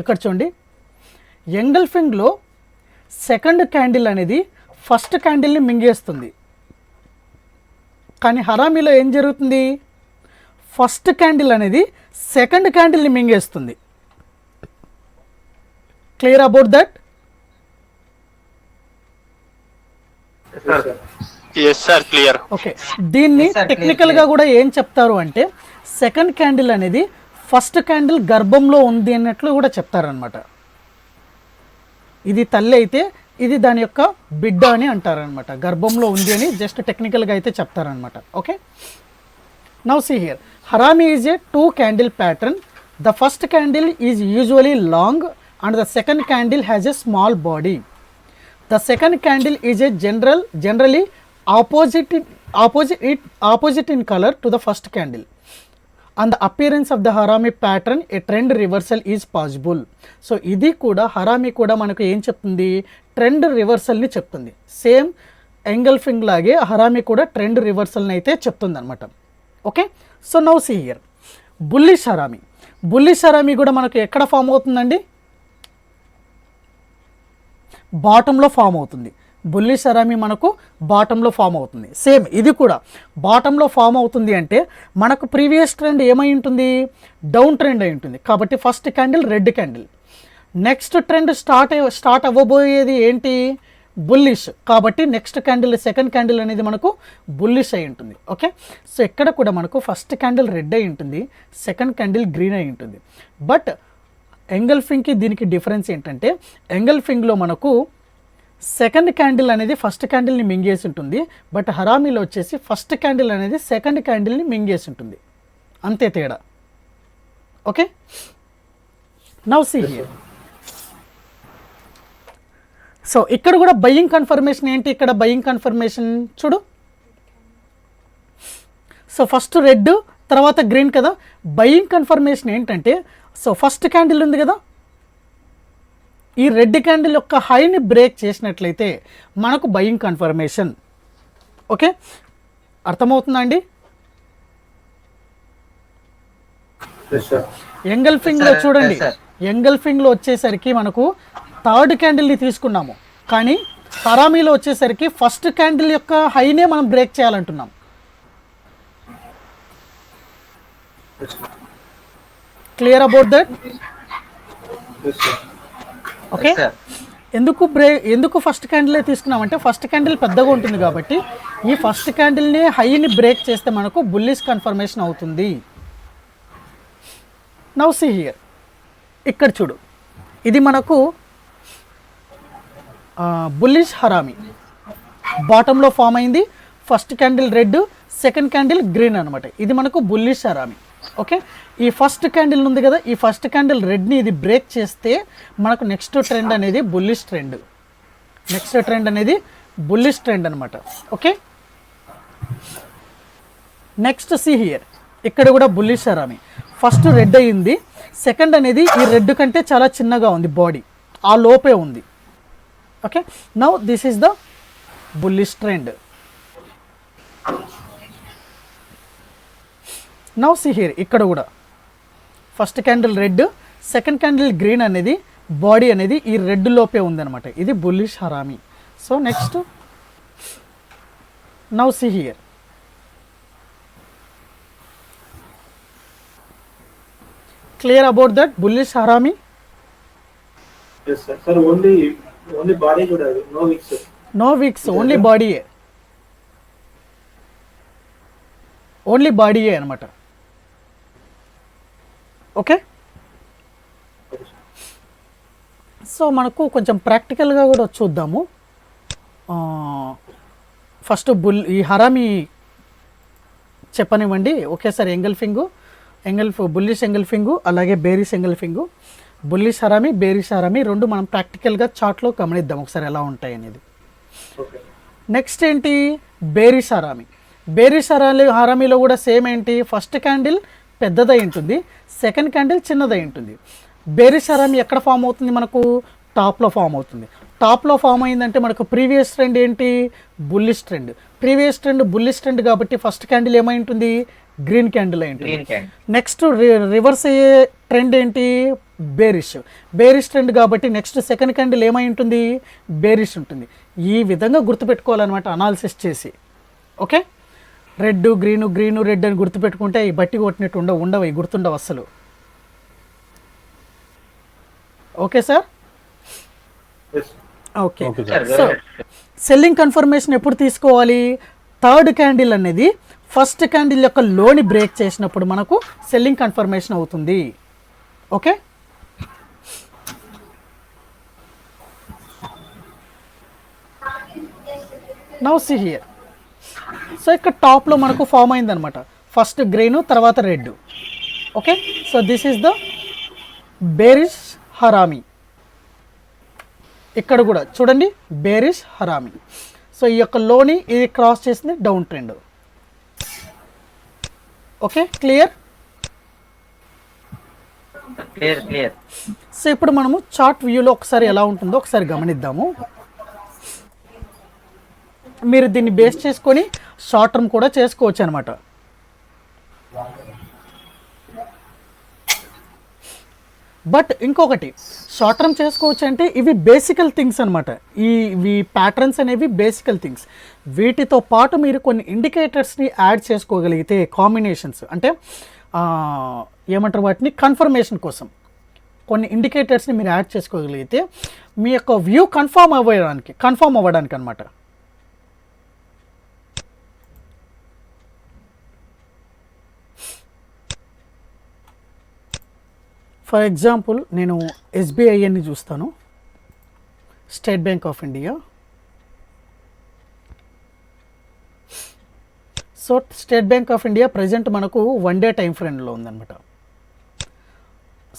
ఇక్కడ చూడండి, ఎంగల్ఫింగ్లో సెకండ్ క్యాండిల్ అనేది ఫస్ట్ క్యాండిల్ని మింగేస్తుంది. కానీ హరామీలో ఏం జరుగుతుంది, ఫస్ట్ క్యాండిల్ అనేది సెకండ్ క్యాండిల్ని మింగేస్తుంది. Clear about that? Yes sir, clear. Okay, దీన్ని టెక్నికల్గా కూడా ఏం చెప్తారు అంటే సెకండ్ క్యాండిల్ అనేది ఫస్ట్ క్యాండిల్ గర్భంలో ఉంది అన్నట్లు కూడా చెప్తారనమాట. ఇది తల్లి అయితే ఇది దాని యొక్క బిడ్డ అని అంటారనమాట. గర్భంలో ఉంది అని జస్ట్ టెక్నికల్గా అయితే చెప్తారనమాట. Okay, now see here, harami is a 2 candle pattern. The first candle is usually long and the second candle has a small body. The second candle is a generally opposite in color to the first candle. On the appearance of the harami pattern, a trend reversal is possible. So ఇది కూడా harami కూడా మనకు ఏం చెప్తుంది, trend రివర్సల్ని చెప్తుంది. Same engulfing లాగే harami కూడా ట్రెండ్ రివర్సల్ని అయితే చెప్తుంది అనమాట. Okay, so now see here, bullish harami. Bullish harami కూడా మనకు ఎక్కడ ఫామ్ అవుతుందండి, బాటంలో ఫామ్ అవుతుంది. బుల్లిష్ హరామీ మనకు బాటంలో ఫామ్ అవుతుంది. సేమ్ ఇది కూడా బాటంలో ఫామ్ అవుతుంది అంటే మనకు ప్రీవియస్ ట్రెండ్ ఏమై ఉంటుంది, డౌన్ ట్రెండ్ అయి ఉంటుంది. కాబట్టి first candle red candle. Next trend start అవ్వబోయేది ఏంటి, బుల్లిష్. కాబట్టి నెక్స్ట్ క్యాండిల్ సెకండ్ క్యాండిల్ అనేది మనకు బుల్లిష్ అయి ఉంటుంది. ఓకే, సో ఇక్కడ కూడా మనకు ఫస్ట్ క్యాండిల్ రెడ్ అయి ఉంటుంది, సెకండ్ క్యాండిల్ గ్రీన్ అయి ఉంటుంది. బట్ ఎంగల్ఫింగ్కి దీనికి డిఫరెన్స్ ఏంటంటే ఎంగల్ఫింగ్లో మనకు సెకండ్ క్యాండిల్ అనేది ఫస్ట్ క్యాండిల్ని మింగేసి ఉంటుంది. బట్ హరామీలో వచ్చేసి ఫస్ట్ క్యాండిల్ అనేది సెకండ్ క్యాండిల్ని మింగేసి ఉంటుంది. అంతే తేడా. Okay, now see here. So ఇక్కడ కూడా బయింగ్ కన్ఫర్మేషన్ ఏంటి, ఇక్కడ బయింగ్ కన్ఫర్మేషన్ చూడు. సో ఫస్ట్ రెడ్ తర్వాత గ్రీన్ కదా. బయింగ్ కన్ఫర్మేషన్ ఏంటంటే, సో ఫస్ట్ క్యాండిల్ ఉంది కదా, ఈ రెడ్ క్యాండిల్ యొక్క హైని బ్రేక్ చేసినట్లయితే మనకు బయింగ్ కన్ఫర్మేషన్. ఓకే, అర్థమవుతుందా అండి? ఎంగల్ఫింగ్లో చూడండి, ఎంగల్ఫింగ్లో వచ్చేసరికి మనకు థర్డ్ క్యాండిల్ని తీసుకున్నాము, కానీ హరామీలో వచ్చేసరికి ఫస్ట్ క్యాండిల్ యొక్క హైనే మనం బ్రేక్ చేయాలంటున్నాం. Clear about that? ఓకే, ఎందుకు ఫస్ట్ క్యాండిలే తీసుకున్నామంటే ఫస్ట్ క్యాండిల్ పెద్దగా ఉంటుంది కాబట్టి ఈ ఫస్ట్ క్యాండిల్ని హైని బ్రేక్ చేస్తే మనకు బుల్లిష్ కన్ఫర్మేషన్ అవుతుంది. నౌ సీ హియర్, ఇక్కడ చూడు, ఇది మనకు బుల్లిష్ హరామీ బాటంలో ఫామ్ అయింది. First candle red, second candle green అనమాట. ఇది మనకు బుల్లిష్ హరామి. ఓకే, ఈ ఫస్ట్ క్యాండిల్ ఉంది కదా, ఈ ఫస్ట్ క్యాండిల్ రెడ్ని ఇది బ్రేక్ చేస్తే మనకు నెక్స్ట్ ట్రెండ్ అనేది బుల్లిష్ ట్రెండ్. నెక్స్ట్ ట్రెండ్ అనేది బుల్లిష్ ట్రెండ్ అనమాట. ఓకే, నెక్స్ట్ సి హియర్, ఇక్కడ కూడా బుల్లిష్ హరామి. ఫస్ట్ రెడ్ అయ్యింది, సెకండ్ అనేది ఈ రెడ్ కంటే చాలా చిన్నగా ఉంది బాడీ, ఆ లోపే ఉంది. Okay, now this is the bullish trend. Now see here, ఇక్కడ కూడా first candle red, second candle green అనేది బాడీ అనేది ఈ రెడ్ లోపే ఉందన్నమాట. ఇది bullish harami. So next now see here, clear about that bullish harami? Yes, sir. Sir, only body కూడా no wicks. No wicks, only బాడీయే, ఓన్లీ బాడీయే అనమాట. ఓకే, సో మనకు కొంచెం ప్రాక్టికల్గా కూడా చూద్దాము. ఫస్ట్ ఈ హరామి చెప్పనివ్వండి ఒకేసారి. బుల్లిష్ ఎంగల్ఫింగు అలాగే bearish ఎంగల్ఫింగు, bullish harami, bearish harami రెండు మనం ప్రాక్టికల్గా చార్ట్లో గమనిద్దాం ఒకసారి ఎలా ఉంటాయి అనేది. నెక్స్ట్ ఏంటి, బేరిష్ హరామి. బేరిష్ హరామిలో కూడా సేమ్ ఏంటి, ఫస్ట్ క్యాండిల్ పెద్దదై ఉంటుంది, సెకండ్ క్యాండిల్ చిన్నదై ఉంటుంది. బేరిష్ హరామి ఎక్కడ ఫామ్ అవుతుంది, మనకు టాప్లో ఫామ్ అవుతుంది. టాప్లో ఫామ్ అయిందంటే మనకు ప్రీవియస్ ట్రెండ్ ఏంటి, bullish trend. Previous trend bullish trend కాబట్టి ఫస్ట్ క్యాండిల్ ఏమై ఉంటుంది, గ్రీన్ క్యాండిల్ అయి ఉంటుంది. నెక్స్ట్ రివర్స్ అయ్యే ట్రెండ్ ఏంటి, బేరిష్ ట్రెండ్ కాబట్టి నెక్స్ట్ సెకండ్ క్యాండిల్ ఏమై ఉంటుంది, బేరిష్ ఉంటుంది. ఈ విధంగా గుర్తుపెట్టుకోవాలన్నమాట అనాలిసిస్ చేసి. ఓకే, రెడ్ గ్రీను రెడ్ అని గుర్తుపెట్టుకుంటే ఈ బట్టి కొట్టినట్టు ఉండవు, ఈ గుర్తుండవు అస్సలు. Okay sir, okay. So selling confirmation ఎప్పుడు తీసుకోవాలి, థర్డ్ క్యాండిల్ అనేది ఫస్ట్ క్యాండిల్ యొక్క లోని బ్రేక్ చేసినప్పుడు మనకు సెల్లింగ్ కన్ఫర్మేషన్ అవుతుంది. Okay, now see here. So ఇక్కడ టాప్లో మనకు ఫామ్ అయిందనమాట, ఫస్ట్ గ్రీన్ తర్వాత red. Okay, so this is the bearish harami. ఇక్కడ కూడా చూడండి బేరిష్ హరామి. సో ఈ యొక్క లోని ఇది క్రాస్ చేసింది down trend. Okay, clear? Clear. So ఇప్పుడు మనము చార్ట్ వ్యూలో ఒకసారి ఎలా ఉంటుందో ఒకసారి గమనిద్దాము. మీరు దీన్ని బేస్ చేసుకొని షార్ట్ టర్మ్ కూడా చేసుకోవచ్చు అనమాట. బట్ ఇంకొకటి, షార్ట్ టర్మ్ చేసుకోవచ్చు అంటే ఇవి బేసికల్ థింగ్స్ అనమాట. ఇవి ప్యాటర్న్స్ అనేవి బేసికల్ థింగ్స్. వీటితో పాటు మీరు కొన్ని ఇండికేటర్స్ని యాడ్ చేసుకోగలిగితే, కాంబినేషన్స్ అంటే ఏమంటారు వాటిని, కన్ఫర్మేషన్ కోసం కొన్ని ఇండికేటర్స్ని మీరు యాడ్ చేసుకోగలిగితే మీ యొక్క వ్యూ కన్ఫర్మ్ అవ్వడానికి అనమాట. ఫర్ ఎగ్జాంపుల్ నేను ఎస్బీఐని చూస్తాను, state bank of India. So state bank of India present మనకు 1 డే టైం ఫ్రేమ్లో ఉందన్నమాట.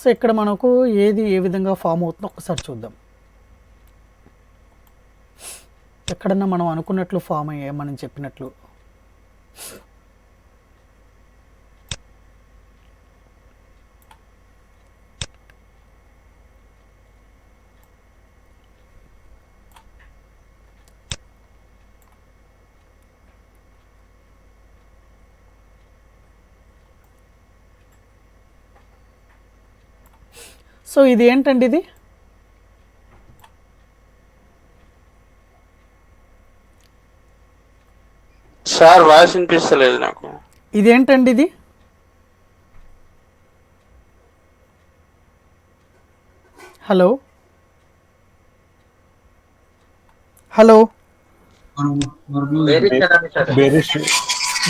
సో ఇక్కడ మనకు ఏది ఏ విధంగా ఫామ్ అవుతుందో ఒకసారి చూద్దాం. ఎక్కడన్నా మనం అనుకున్నట్లు ఫామ్ అయ్యాయి, మనం చెప్పినట్లు. సో ఇది ఏంటండి, ఇది సార్ వాయిస్ వినిపిస్తలేదు నాకు. ఇదేంటండి, ఇది hello hello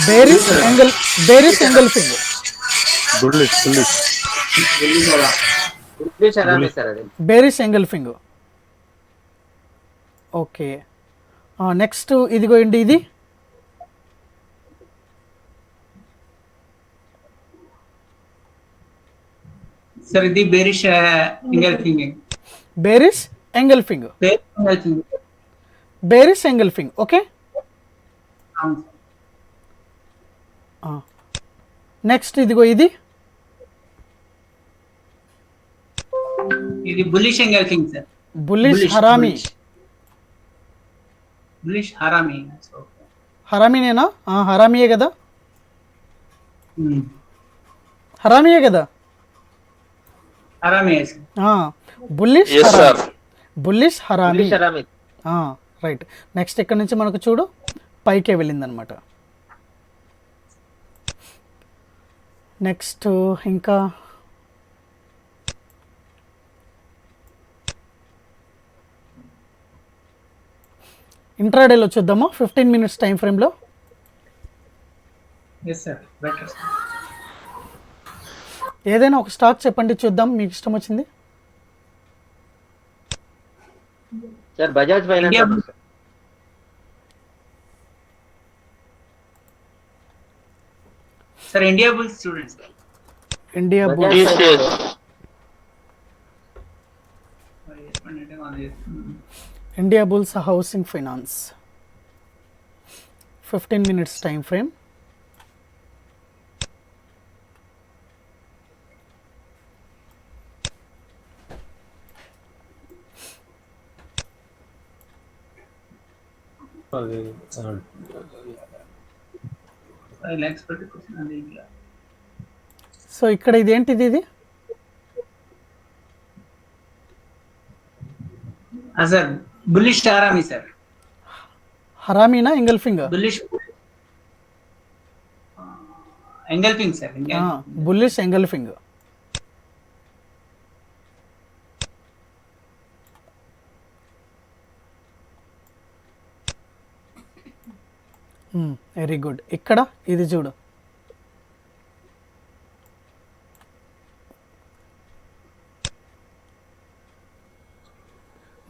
bearish engulfing. Bearish engulfing. Okay, next ఇదిగోండి, ఇది సార్ ఇది bearish engulfing. Bearish engulfing. Engulfing. Bearish engulfing. Okay. అవును. నెక్స్ట్ ఇదిగో ఇది ఇది bullish engulfing sir. Bullish harami. Bullish harami. హరామీనేనా? హరామీయే కదా, హరామీయే కదా. Harami. Bullish Yes, sir. Harami. Bullish harami. Harami. Right. Next ఇక్కడ నుంచి మనకు చూడు పైకే వెళ్ళిందనమాట. నెక్స్ట్ ఇంకా ఇంట్రాడేలో చూద్దామా 15 minutes టైం ఫ్రేమ్లో. Yes sir, better. ఏదైనా ఒక స్టాక్ చెప్పండి చూద్దాం, మీకు ఇష్టం వచ్చింది. Sir Bajaj finance. Sir Indiabulls చూడండి sir. Indiabulls. TCS. Indiabulls housing finance 15 minutes time frame. అది 5 lakhs పెట్టుకుంటున్నాను ఇంట్లో. సో ఇక్కడ ఇదేంటిది? ఇది సార్ బుల్లిష్ హరామి సార్. హరామీనా engulfing? Bullish engulfing sir. Bullish engulfing. Very good. ఇక్కడ ఇది చూడు,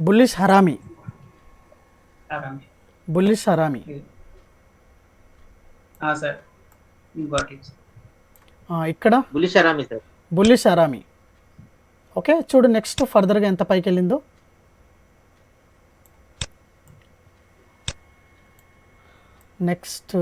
bullish harami. Harami. Bullish harami. Sir got it. ఇక్కడ bullish harami sir. Bullish harami. Okay, చూడు నెక్స్ట్ ఫర్దర్గా ఎంత పైకి వెళ్ళిందో. నెక్స్ట్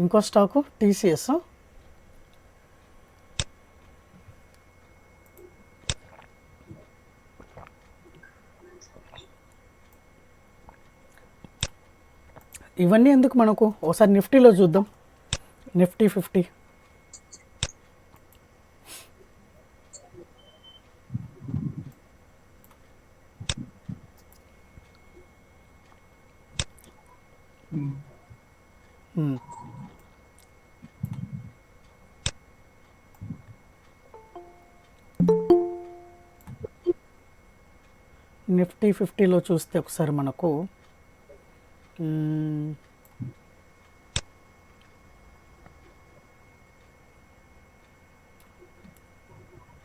ఇంకో స్టాకు టీసీఎస్. ఇవన్నీ ఎందుకు మనకు, ఒకసారి నిఫ్టీలో చూద్దాం. నిఫ్టీ 50. నిఫ్టీ 50లో చూస్తే ఒకసారి మనకు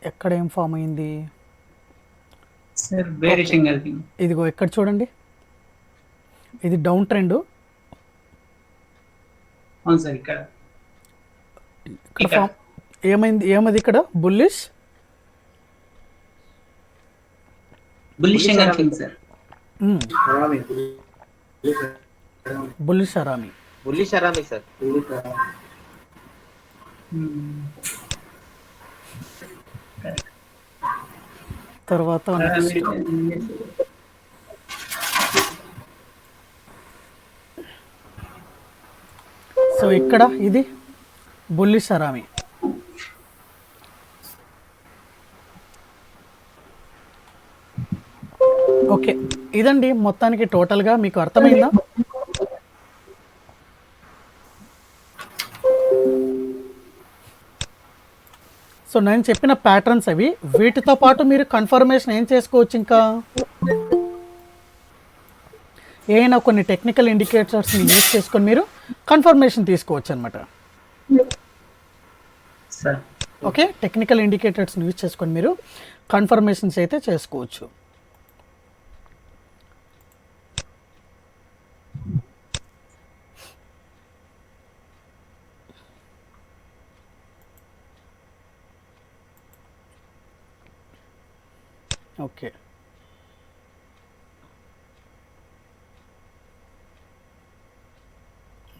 ఎక్కడ ఏం ఫామ్ అయింది సార్? Bearish engulfing. ఇదిగో ఇక్కడ చూడండి, ఇది డౌన్ ట్రెండ్. అవును సార్. ఇక్కడ ఫామ్ ఏమైంది? ఏమది ఇక్కడ? Bullish engulfing sir. Harami. Bullish harami. Bullish harami sir. తర్వాత సో ఇక్కడ ఇది బుల్లిష్ హరామి. ఓకే, ఇదండి మొత్తానికి టోటల్గా. మీకు అర్థమైందా? సో నేను చెప్పిన ప్యాటర్న్స్ అవి. వీటితో పాటు మీరు కన్ఫర్మేషన్ ఏం చేసుకోవచ్చు, ఇంకా ఏమైనా కొన్ని టెక్నికల్ ఇండికేటర్స్ని యూజ్ చేసుకొని మీరు కన్ఫర్మేషన్ తీసుకోవచ్చు అనమాట. సార్ ఓకే, టెక్నికల్ ఇండికేటర్స్ని యూజ్ చేసుకొని మీరు కన్ఫర్మేషన్స్ అయితే చేసుకోవచ్చు. ఓకే,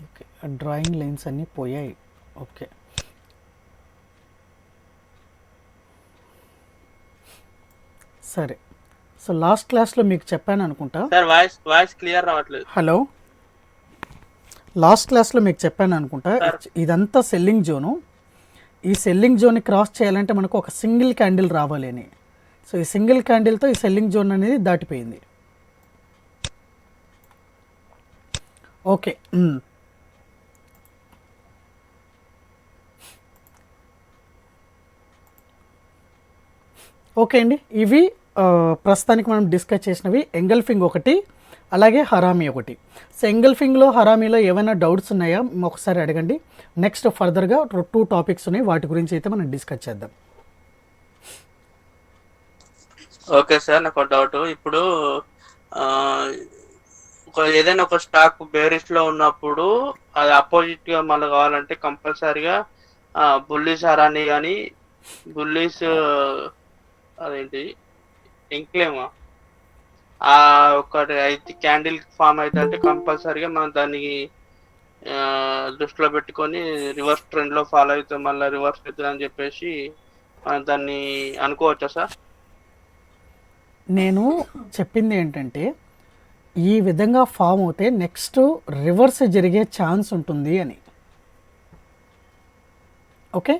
ఓకే, డ్రాయింగ్ లైన్స్ అన్నీ పోయాయి. ఓకే, సరే. సో లాస్ట్ క్లాస్లో మీకు చెప్పాను అనుకుంటా. సార్ వాయిస్ క్లియర్ రావట్లేదు. హలో, లాస్ట్ క్లాస్లో మీకు చెప్పాను అనుకుంటా, ఇదంతా సెల్లింగ్ జోను. ఈ సెల్లింగ్ జోన్ని క్రాస్ చేయాలంటే మనకు ఒక సింగిల్ క్యాండిల్ రావాలి అని. సో ఈ సింగిల్ క్యాండిల్తో ఈ సెల్లింగ్ జోన్ అనేది దాటిపోయింది. ఓకే, ఓకే అండి, ఇవి ప్రస్తుతానికి మనం డిస్కస్ చేసినవి. ఎంగల్ఫింగ్ ఒకటి, అలాగే హరామీ ఒకటి. సో ఎంగల్ఫింగ్లో హరామీలో ఏమైనా డౌట్స్ ఉన్నాయా ఒకసారి అడగండి. నెక్స్ట్ ఫర్దర్గా 2 టాపిక్స్ ఉన్నాయి, వాటి గురించి అయితే మనం డిస్కస్ చేద్దాం. ఓకే సార్, నాకు ఒక డౌట్. ఇప్పుడు ఏదైనా ఒక స్టాక్ బేరిష్ లో ఉన్నప్పుడు అది అపోజిట్ గా మళ్ళీ కావాలంటే కంపల్సరీగా బుల్లిష్ హరాని కానీ బుల్లిష్ అదేంటి ఇంక్లేమా ఆ ఒకటి అయితే క్యాండిల్ ఫామ్ అయితే అంటే కంపల్సరీగా మనం దాన్ని దృష్టిలో పెట్టుకొని రివర్స్ ట్రెండ్ లో ఫాలో అవుతాం, మళ్ళీ రివర్స్ అవుతుంది అని చెప్పేసి మనం దాన్ని అనుకోవచ్చా సార్? నేను చెప్పింది ఏంటంటే, ఈ విధంగా ఫామ్ అవుతే నెక్స్ట్ రివర్స్ జరిగే ఛాన్స్ ఉంటుంది అని. ఓకే,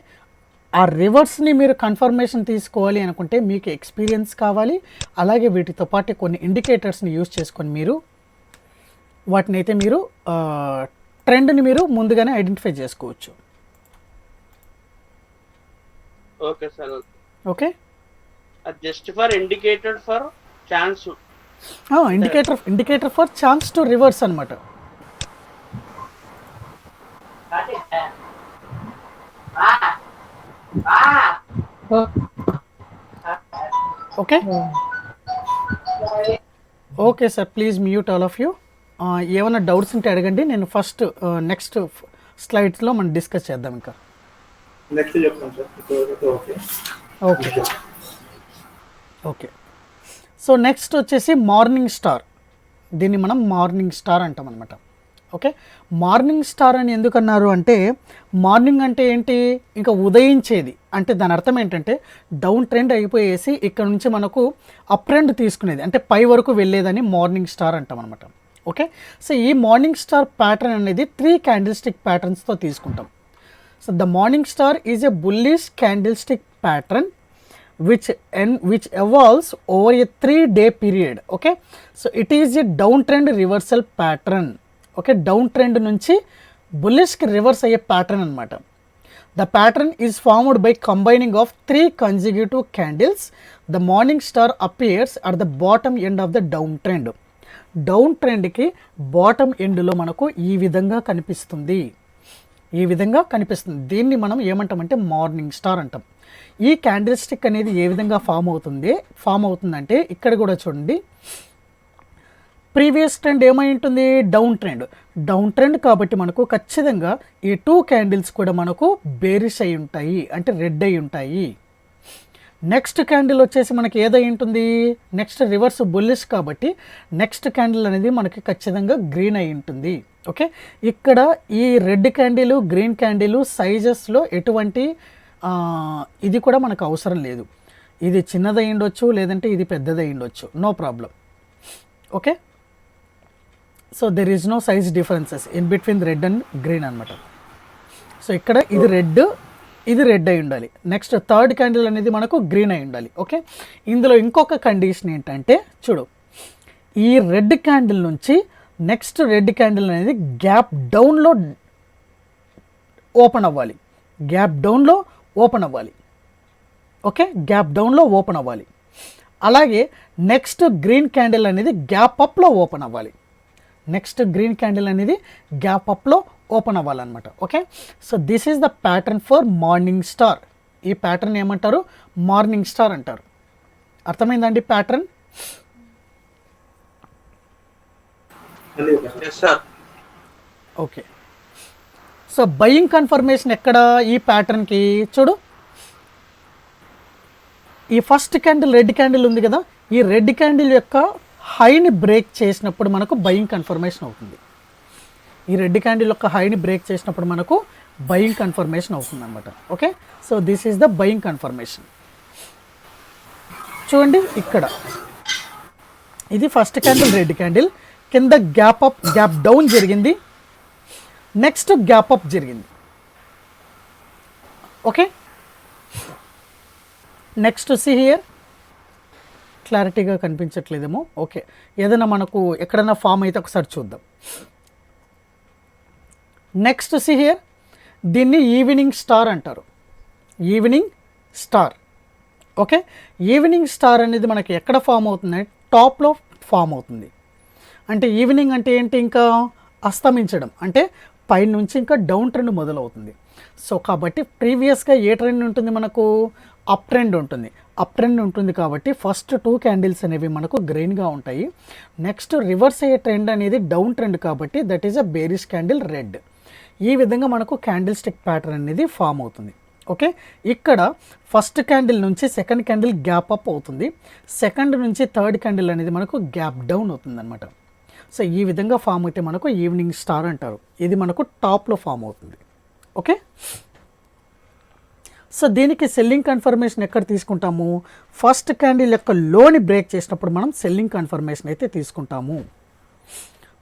ఆ రివర్స్ని మీరు కన్ఫర్మేషన్ తీసుకోవాలి అనుకుంటే మీకు ఎక్స్పీరియన్స్ కావాలి, అలాగే వీటితో పాటు కొన్ని ఇండికేటర్స్ని యూజ్ చేసుకొని మీరు వాటిని అయితే మీరు ట్రెండ్ని మీరు ముందుగానే ఐడెంటిఫై చేసుకోవచ్చు. Okay sir, okay, just for indicated for chance, indicator for chance to reverse అనమాట. Okay, okay sir, please mute all of you. ఏమైనా డౌట్స్ ఉంటే అడగండి. నేను ఫస్ట్ నెక్స్ట్ స్లైడ్స్లో మనం డిస్కస్ చేద్దాం. ఇంకా నెక్స్ట్ చెప్తాను sir. Okay okay, okay. So next వచ్చేసి మార్నింగ్ స్టార్. దీన్ని మనం మార్నింగ్ స్టార్ అంటాం అనమాట. ఓకే, మార్నింగ్ స్టార్ అని ఎందుకన్నారు అంటే, మార్నింగ్ అంటే ఏంటి, ఇంకా ఉదయించేది అంటే దాని అర్థం ఏంటంటే డౌన్ ట్రెండ్ అయిపోయేసి ఇక్కడ నుంచి మనకు అప్ ట్రెండ్ తీసుకునేది అంటే పై వరకు వెళ్ళేదని మార్నింగ్ స్టార్ అంటాం అనమాట. ఓకే, సో ఈ మార్నింగ్ స్టార్ ప్యాటర్న్ అనేది 3 క్యాండిల్స్టిక్ ప్యాటర్న్స్తో తీసుకుంటాం. So the morning star is a bullish candlestick pattern which evolves over a 3-day period. Okay, so it is a downtrend reversal pattern. Okay, downtrend nunchi bullish ki reverse aye pattern anamata. The pattern is formed by combining of 3 consecutive candles. The morning star appears at the bottom end of the downtrend. Downtrend ki bottom end lo manaku ee vidhanga kanipistundi. ఈ విధంగా కనిపిస్తుంది. దీన్ని మనం ఏమంటామంటే morning star అంటాం. ఈ candle stick అనేది ఏ విధంగా ఫామ్ అవుతుందంటే ఇక్కడ కూడా చూడండి, ప్రీవియస్ ట్రెండ్ ఏమై ఉంటుంది, డౌన్ ట్రెండ్ కాబట్టి మనకు ఖచ్చితంగా ఈ 2 క్యాండిల్స్ కూడా మనకు బేరిష్ అయి ఉంటాయి, అంటే రెడ్ అయి ఉంటాయి. నెక్స్ట్ క్యాండిల్ వచ్చేసి మనకి ఏదై ఉంటుంది, నెక్స్ట్ రివర్స్ బుల్లిష్ కాబట్టి నెక్స్ట్ క్యాండిల్ అనేది మనకి ఖచ్చితంగా గ్రీన్ అయి ఉంటుంది. ఓకే, ఇక్కడ ఈ రెడ్ క్యాండిల్ గ్రీన్ క్యాండిల్ సైజెస్లో ఎటువంటి ఇది కూడా మనకు అవసరం లేదు. ఇది చిన్నదై ఉండొచ్చు, లేదంటే ఇది పెద్దదై ఉండొచ్చు, no problem. Okay, so there is no size differences in between red and green అనమాట. సో ఇక్కడ ఇది రెడ్ అయి ఉండాలి, నెక్స్ట్ థర్డ్ క్యాండిల్ అనేది మనకు గ్రీన్ అయి ఉండాలి. ఓకే, ఇందులో ఇంకొక కండిషన్ ఏంటంటే చూడు, ఈ రెడ్ క్యాండిల్ నుంచి నెక్స్ట్ రెడ్ క్యాండిల్ అనేది గ్యాప్ డౌన్లో ఓపెన్ అవ్వాలి. ఓకే, గ్యాప్ డౌన్లో ఓపెన్ అవ్వాలి. అలాగే నెక్స్ట్ గ్రీన్ క్యాండిల్ అనేది గ్యాప్ అప్లో ఓపెన్ అవ్వాలి. నెక్స్ట్ గ్రీన్ క్యాండిల్ అనేది గ్యాప్ అప్లో ఓపెన్ అవ్వాలన్నమాట. Okay, so this is the pattern for morning star. ఈ ప్యాటర్న్ ఏమంటారు? మార్నింగ్ స్టార్ అంటారు. అర్థమైందండి pattern? Yes sir. Okay, so buying confirmation ఎక్కడ ఈ ప్యాటర్న్కి? చూడు, ఈ ఫస్ట్ క్యాండిల్ రెడ్ క్యాండిల్ ఉంది కదా, ఈ రెడ్ క్యాండిల్ యొక్క హైని బ్రేక్ చేసినప్పుడు మనకు బయింగ్ కన్ఫర్మేషన్ అవుతుంది. ఈ రెడ్ క్యాండిల్ యొక్క హైని బ్రేక్ చేసినప్పుడు మనకు బయింగ్ కన్ఫర్మేషన్ అవుతుంది అనమాట. Okay, so this is the buying confirmation. చూడండి ఇక్కడ ఇది ఫస్ట్ క్యాండిల్ రెడ్ క్యాండిల్, కింద గ్యాప్ అప్ గ్యాప్ డౌన్ జరిగింది, నెక్స్ట్ గ్యాప్ అప్ జరిగింది. ఓకే, నెక్స్ట్ సి హియర్, క్లారిటీగా కనిపించట్లేదేమో. ఓకే, ఏదైనా మనకు ఎక్కడైనా ఫామ్ అయితే ఒకసారి చూద్దాం. నెక్స్ట్ సి హియర్, దీన్ని ఈవినింగ్ స్టార్ అంటారు. Evening star. Okay, evening star అనేది మనకి ఎక్కడ ఫామ్ అవుతుంది? టాప్లో ఫామ్ అవుతుంది. అంటే ఈవినింగ్ అంటే ఏంటి? ఇంకా అస్తమించడం, అంటే పైనుంచి ఇంకా డౌన్ ట్రెండ్ మొదలవుతుంది. సో కాబట్టి ప్రీవియస్గా ఏ ట్రెండ్ ఉంటుంది మనకు? అప్ ట్రెండ్ ఉంటుంది. అప్ ట్రెండ్ ఉంటుంది కాబట్టి ఫస్ట్ 2 క్యాండిల్స్ అనేవి మనకు గ్రీన్గా ఉంటాయి. నెక్స్ట్ రివర్స్ అయ్యే ట్రెండ్ అనేది డౌన్ ట్రెండ్ కాబట్టి that is a bearish candle red. ఈ విధంగా మనకు క్యాండిల్ స్టిక్ ప్యాటర్న్ అనేది ఫామ్ అవుతుంది. ఓకే, ఇక్కడ ఫస్ట్ క్యాండిల్ నుంచి సెకండ్ క్యాండిల్ గ్యాప్ అప్ అవుతుంది, సెకండ్ నుంచి థర్డ్ క్యాండిల్ అనేది మనకు గ్యాప్ డౌన్ అవుతుంది అనమాట. సో ఈ విధంగా ఫామ్ అయితే మనకు ఈవినింగ్ స్టార్ అంటారు. ఇది మనకు టాప్లో ఫామ్ అవుతుంది. ఓకే, సో దీనికి సెల్లింగ్ కన్ఫర్మేషన్ ఎక్కడ తీసుకుంటాము? ఫస్ట్ క్యాండిల్ యొక్క లోని బ్రేక్ చేసినప్పుడు మనం సెల్లింగ్ కన్ఫర్మేషన్ అయితే తీసుకుంటాము.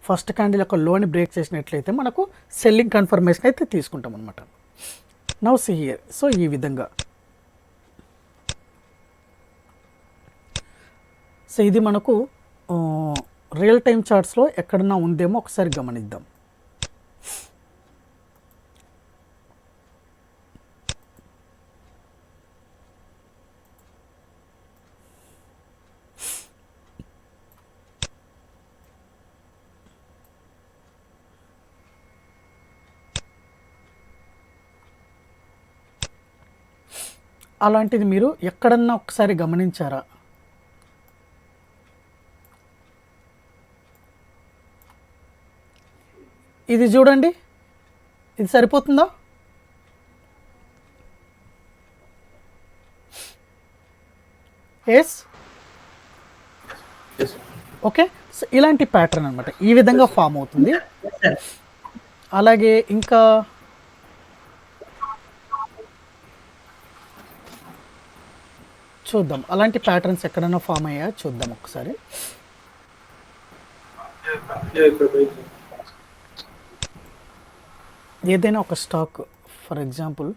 ఫస్ట్ క్యాండిల్ యొక్క లోని బ్రేక్ చేసినట్లయితే మనకు సెల్లింగ్ కన్ఫర్మేషన్ అయితే తీసుకుంటాం అనమాట. నౌ సీ హియర్, సో ఈ విధంగా. సో ఇది మనకు రియల్ టైం చార్ట్స్లో ఎక్కడన్నా ఉందేమో ఒకసారి గమనిద్దాం. అలాంటిది మీరు ఎక్కడన్నా ఒకసారి గమనించారా? ఇది చూడండి, ఇది సరిపోతుందా? Yes, okay. సో ఇలాంటి ప్యాటర్న్ అనమాట, ఈ విధంగా ఫామ్ అవుతుంది. అలాగే ఇంకా చూద్దాం, అలాంటి ప్యాటర్న్స్ ఎక్కడైనా ఫామ్ అయ్యా చూద్దాం ఒకసారి. ఏదైనా ఒక stock, for example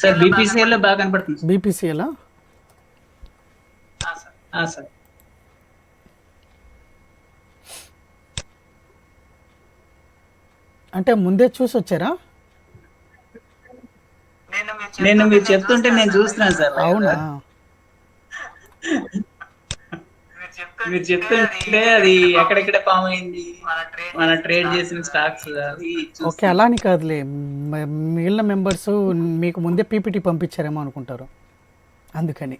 sir BPCL లో బాగా కనపడుతుంది. బీపీసీఎలా? సార్ అంటే ముందే చూసి వచ్చారా? నేను మీరు చెప్తుంటే నేను చూస్తున్నాను సార్. అవునా? మీరు చెప్తుంటే అది ఎక్కడెక్కడ ఫామ్ అయింది, మన ట్రేడ్ చేసిన స్టాక్స్ అవి ఓకే, అలా అని కాదులే, మిగిలిన మెంబర్స్ మీకు ముందే పీపీటీ పంపించారేమో అనుకుంటారు, అందుకని.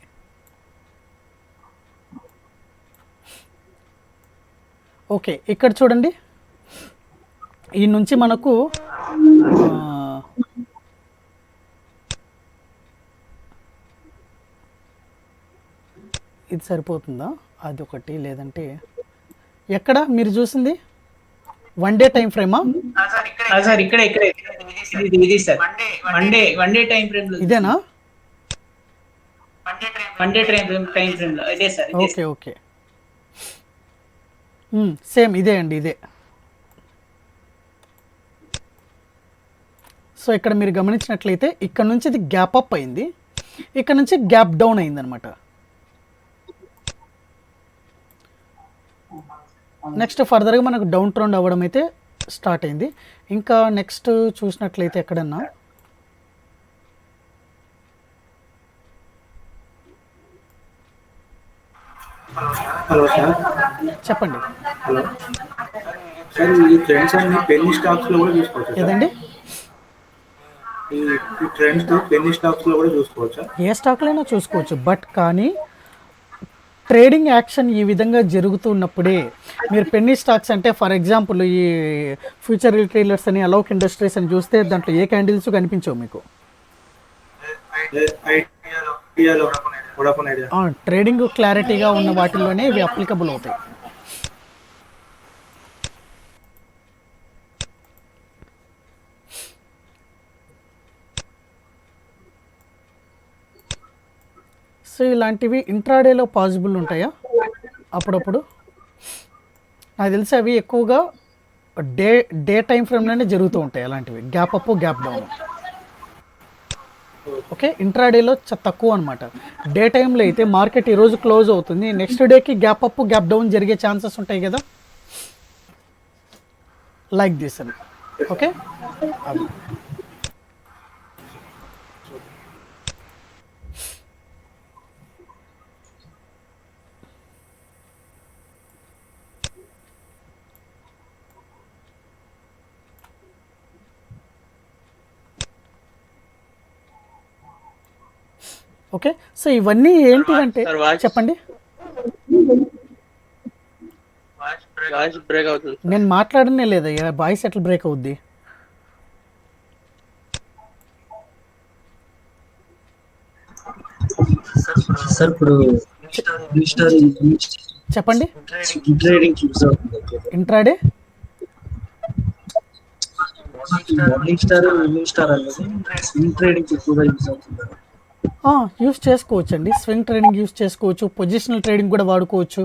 ఓకే, ఇక్కడ చూడండి, ఈ నుంచి మనకు ఇది సరిపోతుందా? అది ఒకటి, లేదంటే ఎక్కడ మీరు చూసింది? 1 డే టైం ఫ్రేమా? సార్ ఇక్కడ ఇది sir one day time frame లో ఇదేనా? వన్ డే టైం ఫ్రేమ్ లో ఇదే సార్. ఓకే ఓకే, సేమ్ ఇదే అండి, ఇదే. సో ఇక్కడ మీరు గమనించినట్లయితే ఇక్కడ నుంచి ఇది గ్యాప్ అప్ అయింది, ఇక్కడ నుంచి గ్యాప్ డౌన్ అయింది అనమాట. నెక్స్ట్ ఫర్దర్గా మనకు డౌన్ ట్రెండ్ అవ్వడం అయితే స్టార్ట్ అయింది. ఇంకా నెక్స్ట్ చూసినట్లయితే ఎక్కడన్నా హలో సార్. చెప్పండి. హలో సార్, ఈ ట్రెండ్స్ అన్ని పెన్నీ స్టాక్స్ లో కూడా చూసుకోవచ్చు సార్. ఏదండి? ఈ ట్రెండ్స్ పెన్నీ స్టాక్స్ లో కూడా చూసుకోవచ్చా? ఏ స్టాక్లైనా చూసుకోవచ్చు, బట్ కానీ ట్రేడింగ్ యాక్షన్ ఈ విధంగా జరుగుతున్నప్పుడే మీరు పెన్నీ స్టాక్స్ అంటే ఫర్ ఎగ్జాంపుల్ ఈ ఫ్యూచర్ రిటైలర్స్ అని అలౌక్ ఇండస్ట్రీస్ అని చూస్తే దాంట్లో ఏ క్యాండిల్స్ కనిపించవు మీకు. ఐడియాలో వోడాఫోన్ ఐడియా. ట్రేడింగ్ క్లారిటీగా ఉన్న వాటిల్లోనే ఇవి అప్లికబుల్ అవుతాయి. సో ఇలాంటివి ఇంట్రాడేలో పాసిబుల్ ఉంటాయా అప్పుడప్పుడు? నాకు తెలిసి అవి ఎక్కువగా డే టైం ఫ్రేమ్లోనే జరుగుతూ ఉంటాయి అలాంటివి, gap up gap down. Okay, ఇంట్రాడేలో తక్కువ అనమాట. డే టైంలో అయితే మార్కెట్ ఈరోజు క్లోజ్ అవుతుంది, నెక్స్ట్ డేకి గ్యాప్ అప్ గ్యాప్ డౌన్ జరిగే ఛాన్సెస్ ఉంటాయి కదా, లైక్ దిస్ అని. Okay, okay. సో ఇవన్నీ ఏంటిదంటే చెప్పండి. వాయిస్ బ్రేక్ అవుతుంది. నేను మాట్లాడనే లేదా, వాయిస్ ఎట్లా బ్రేక్ అవుద్ది? సార్ ఇప్పుడు చెప్పండి. Trading intraday morning star evening star అనేది స్వింగ్ ట్రేడింగ్ ఎక్కువగా యూజ్ అవుతుంది. యూస్ చేసుకోవచ్చు అండి, స్వింగ్ ట్రేడింగ్ యూస్ చేసుకోవచ్చు, పొజిషనల్ ట్రేడింగ్ కూడా వాడుకోవచ్చు.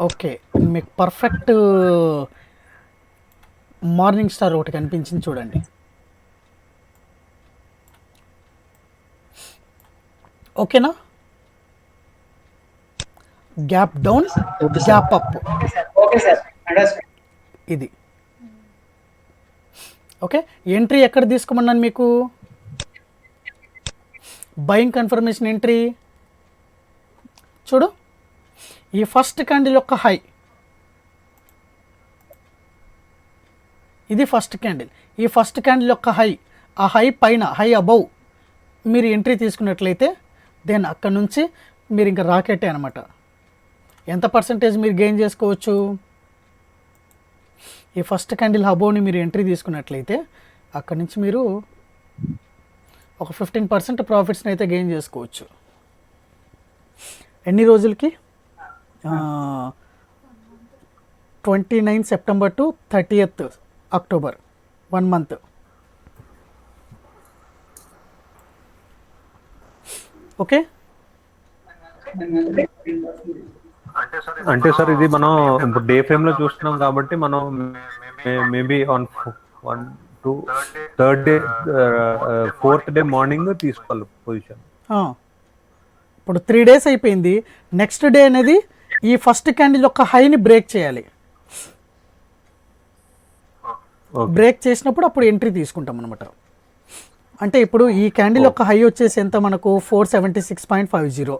ఓకే, మీకు పర్ఫెక్ట్ మార్నింగ్ స్టార్ ఒకటి కనిపించింది చూడండి. ఓకేనా? Gap down gap up okay sir, understand. ఇది ఓకే. ఎంట్రీ ఎక్కడ తీసుకోమన్నాను మీకు? బయింగ్ కన్ఫర్మేషన్ ఎంట్రీ చూడు, ఈ ఫస్ట్ క్యాండిల్ యొక్క హై, ఇది ఫస్ట్ క్యాండిల్. ఈ ఫస్ట్ క్యాండిల్ యొక్క హై, ఆ హై పైన, హై అబౌవ్ మీరు ఎంట్రీ తీసుకున్నట్లయితే దెన్ అక్కడ నుంచి మీరు ఇంకా రాకెట్టే అనమాట. ఎంత పర్సంటేజ్ మీరు గెయిన్ చేసుకోవచ్చు? ఈ ఫస్ట్ క్యాండిల్ అబౌవ్ని మీరు ఎంట్రీ తీసుకున్నట్లయితే అక్కడ నుంచి మీరు ఒక 15% ప్రాఫిట్స్ని అయితే గెయిన్ చేసుకోవచ్చు. ఎన్ని రోజులకి? 29 September to 30th October, 1 month. Okay, అంటే సార్ ఇది మనం ఇప్పుడు డే ఫ్రేమ్ లో చూస్తున్నాం కాబట్టి మనం maybe on 1 2 3rd day 4th day morning తీసుకోవాలి పొజిషన్. ఇప్పుడు 3 days అయిపోయింది. నెక్స్ట్ డే అనేది ఈ ఫస్ట్ క్యాండిల్ యొక్క హైని బ్రేక్ చేయాలి. బ్రేక్ చేసినప్పుడు అప్పుడు ఎంట్రీ తీసుకుంటాం అనమాట. అంటే ఇప్పుడు ఈ క్యాండిల్ యొక్క హై వచ్చేసి ఎంత మనకు? 476.50.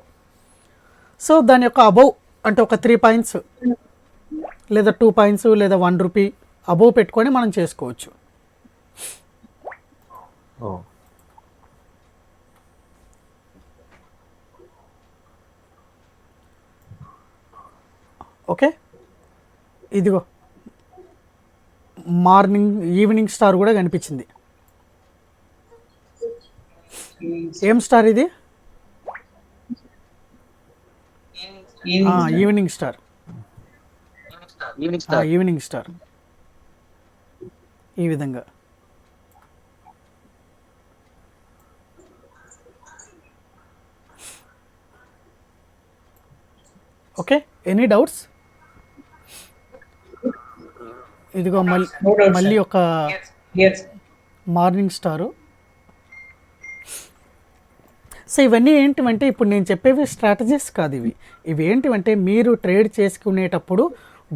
సో దాని యొక్క అబౌవ్ అంటే ఒక 3 points లేదా 2 points లేదా 1 రూపీ అబౌవ్ పెట్టుకొని మనం చేసుకోవచ్చు. ఓకే, ఇదిగో ఈవినింగ్ స్టార్ కూడా కనిపించింది. ఏం స్టార్ ఇది? Evening star. ఈవినింగ్ స్టార్ ఈ విధంగా. Okay, any doubts? ఇదిగో మళ్ళీ ఒక మార్నింగ్ స్టారు. సో ఇవన్నీ ఏంటివంటే ఇప్పుడు నేను చెప్పేవి స్ట్రాటజీస్ కాదు, ఇవి ఏంటివంటే మీరు ట్రేడ్ చేసుకునేటప్పుడు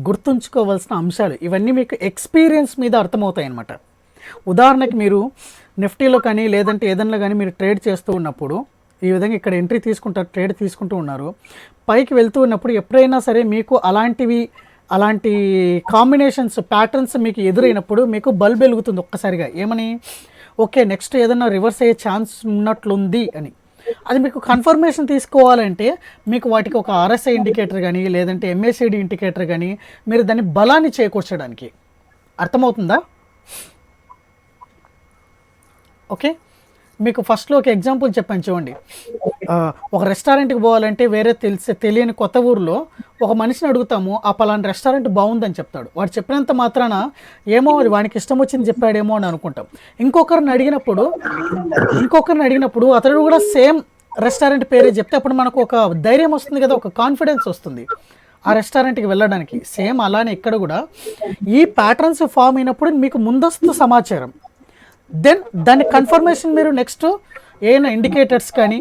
గుర్తుంచుకోవాల్సిన అంశాలు. ఇవన్నీ మీకు ఎక్స్పీరియన్స్ మీద అర్థమవుతాయి అన్నమాట. ఉదాహరణకి మీరు నిఫ్టీలో కానీ లేదంటే ఏదైనా కానీ మీరు ట్రేడ్ చేస్తూ ఉన్నప్పుడు ఈ విధంగా ఇక్కడ ఎంట్రీ తీసుకుంటారు, ట్రేడ్ తీసుకుంటూ ఉన్నారు, పైకి వెళ్తూ ఉన్నప్పుడు ఎప్పుడైనా సరే మీకు అలాంటి కాంబినేషన్స్ ప్యాటర్న్స్ మీకు ఎదురైనప్పుడు మీకు బల్బ్ వెలుగుతుంది ఒక్కసారిగా. ఏమని? ఓకే, నెక్స్ట్ ఏదైనా రివర్స్ అయ్యే ఛాన్స్ ఉన్నట్లుంది అని. అది మీకు కన్ఫర్మేషన్ తీసుకోవాలంటే మీకు వాటికి ఒక ఆర్ఎస్ఐ ఇండికేటర్ కానీ లేదంటే ఎంఏసిడి ఇండికేటర్ కానీ మీరు దాన్ని బలాన్ని చేకూర్చడానికి. అర్థమవుతుందా? ఓకే, మీకు ఫస్ట్లో ఒక ఎగ్జాంపుల్ చెప్పాను చూడండి. ఒక రెస్టారెంట్కి పోవాలంటే వేరే తెలియని కొత్త ఊరిలో ఒక మనిషిని అడుగుతాము, ఆ పలానా రెస్టారెంట్ బాగుందని చెప్తాడు. వాడు చెప్పినంత మాత్రాన ఏమో వానికి ఇష్టం వచ్చింది చెప్పాడేమో అని అనుకుంటాం. ఇంకొకరిని అడిగినప్పుడు అతడు కూడా సేమ్ రెస్టారెంట్ పేరే చెప్తే అప్పుడు మనకు ఒక ధైర్యం వస్తుంది కదా, ఒక కాన్ఫిడెన్స్ వస్తుంది ఆ రెస్టారెంట్కి వెళ్ళడానికి. సేమ్ అలానే ఇక్కడ కూడా ఈ ప్యాటర్న్స్ ఫామ్ అయినప్పుడు మీకు ముందస్తు సమాచారం, దెన్ దాని కన్ఫర్మేషన్ మీరు నెక్స్ట్ ఏమైనా ఇండికేటర్స్ కానీ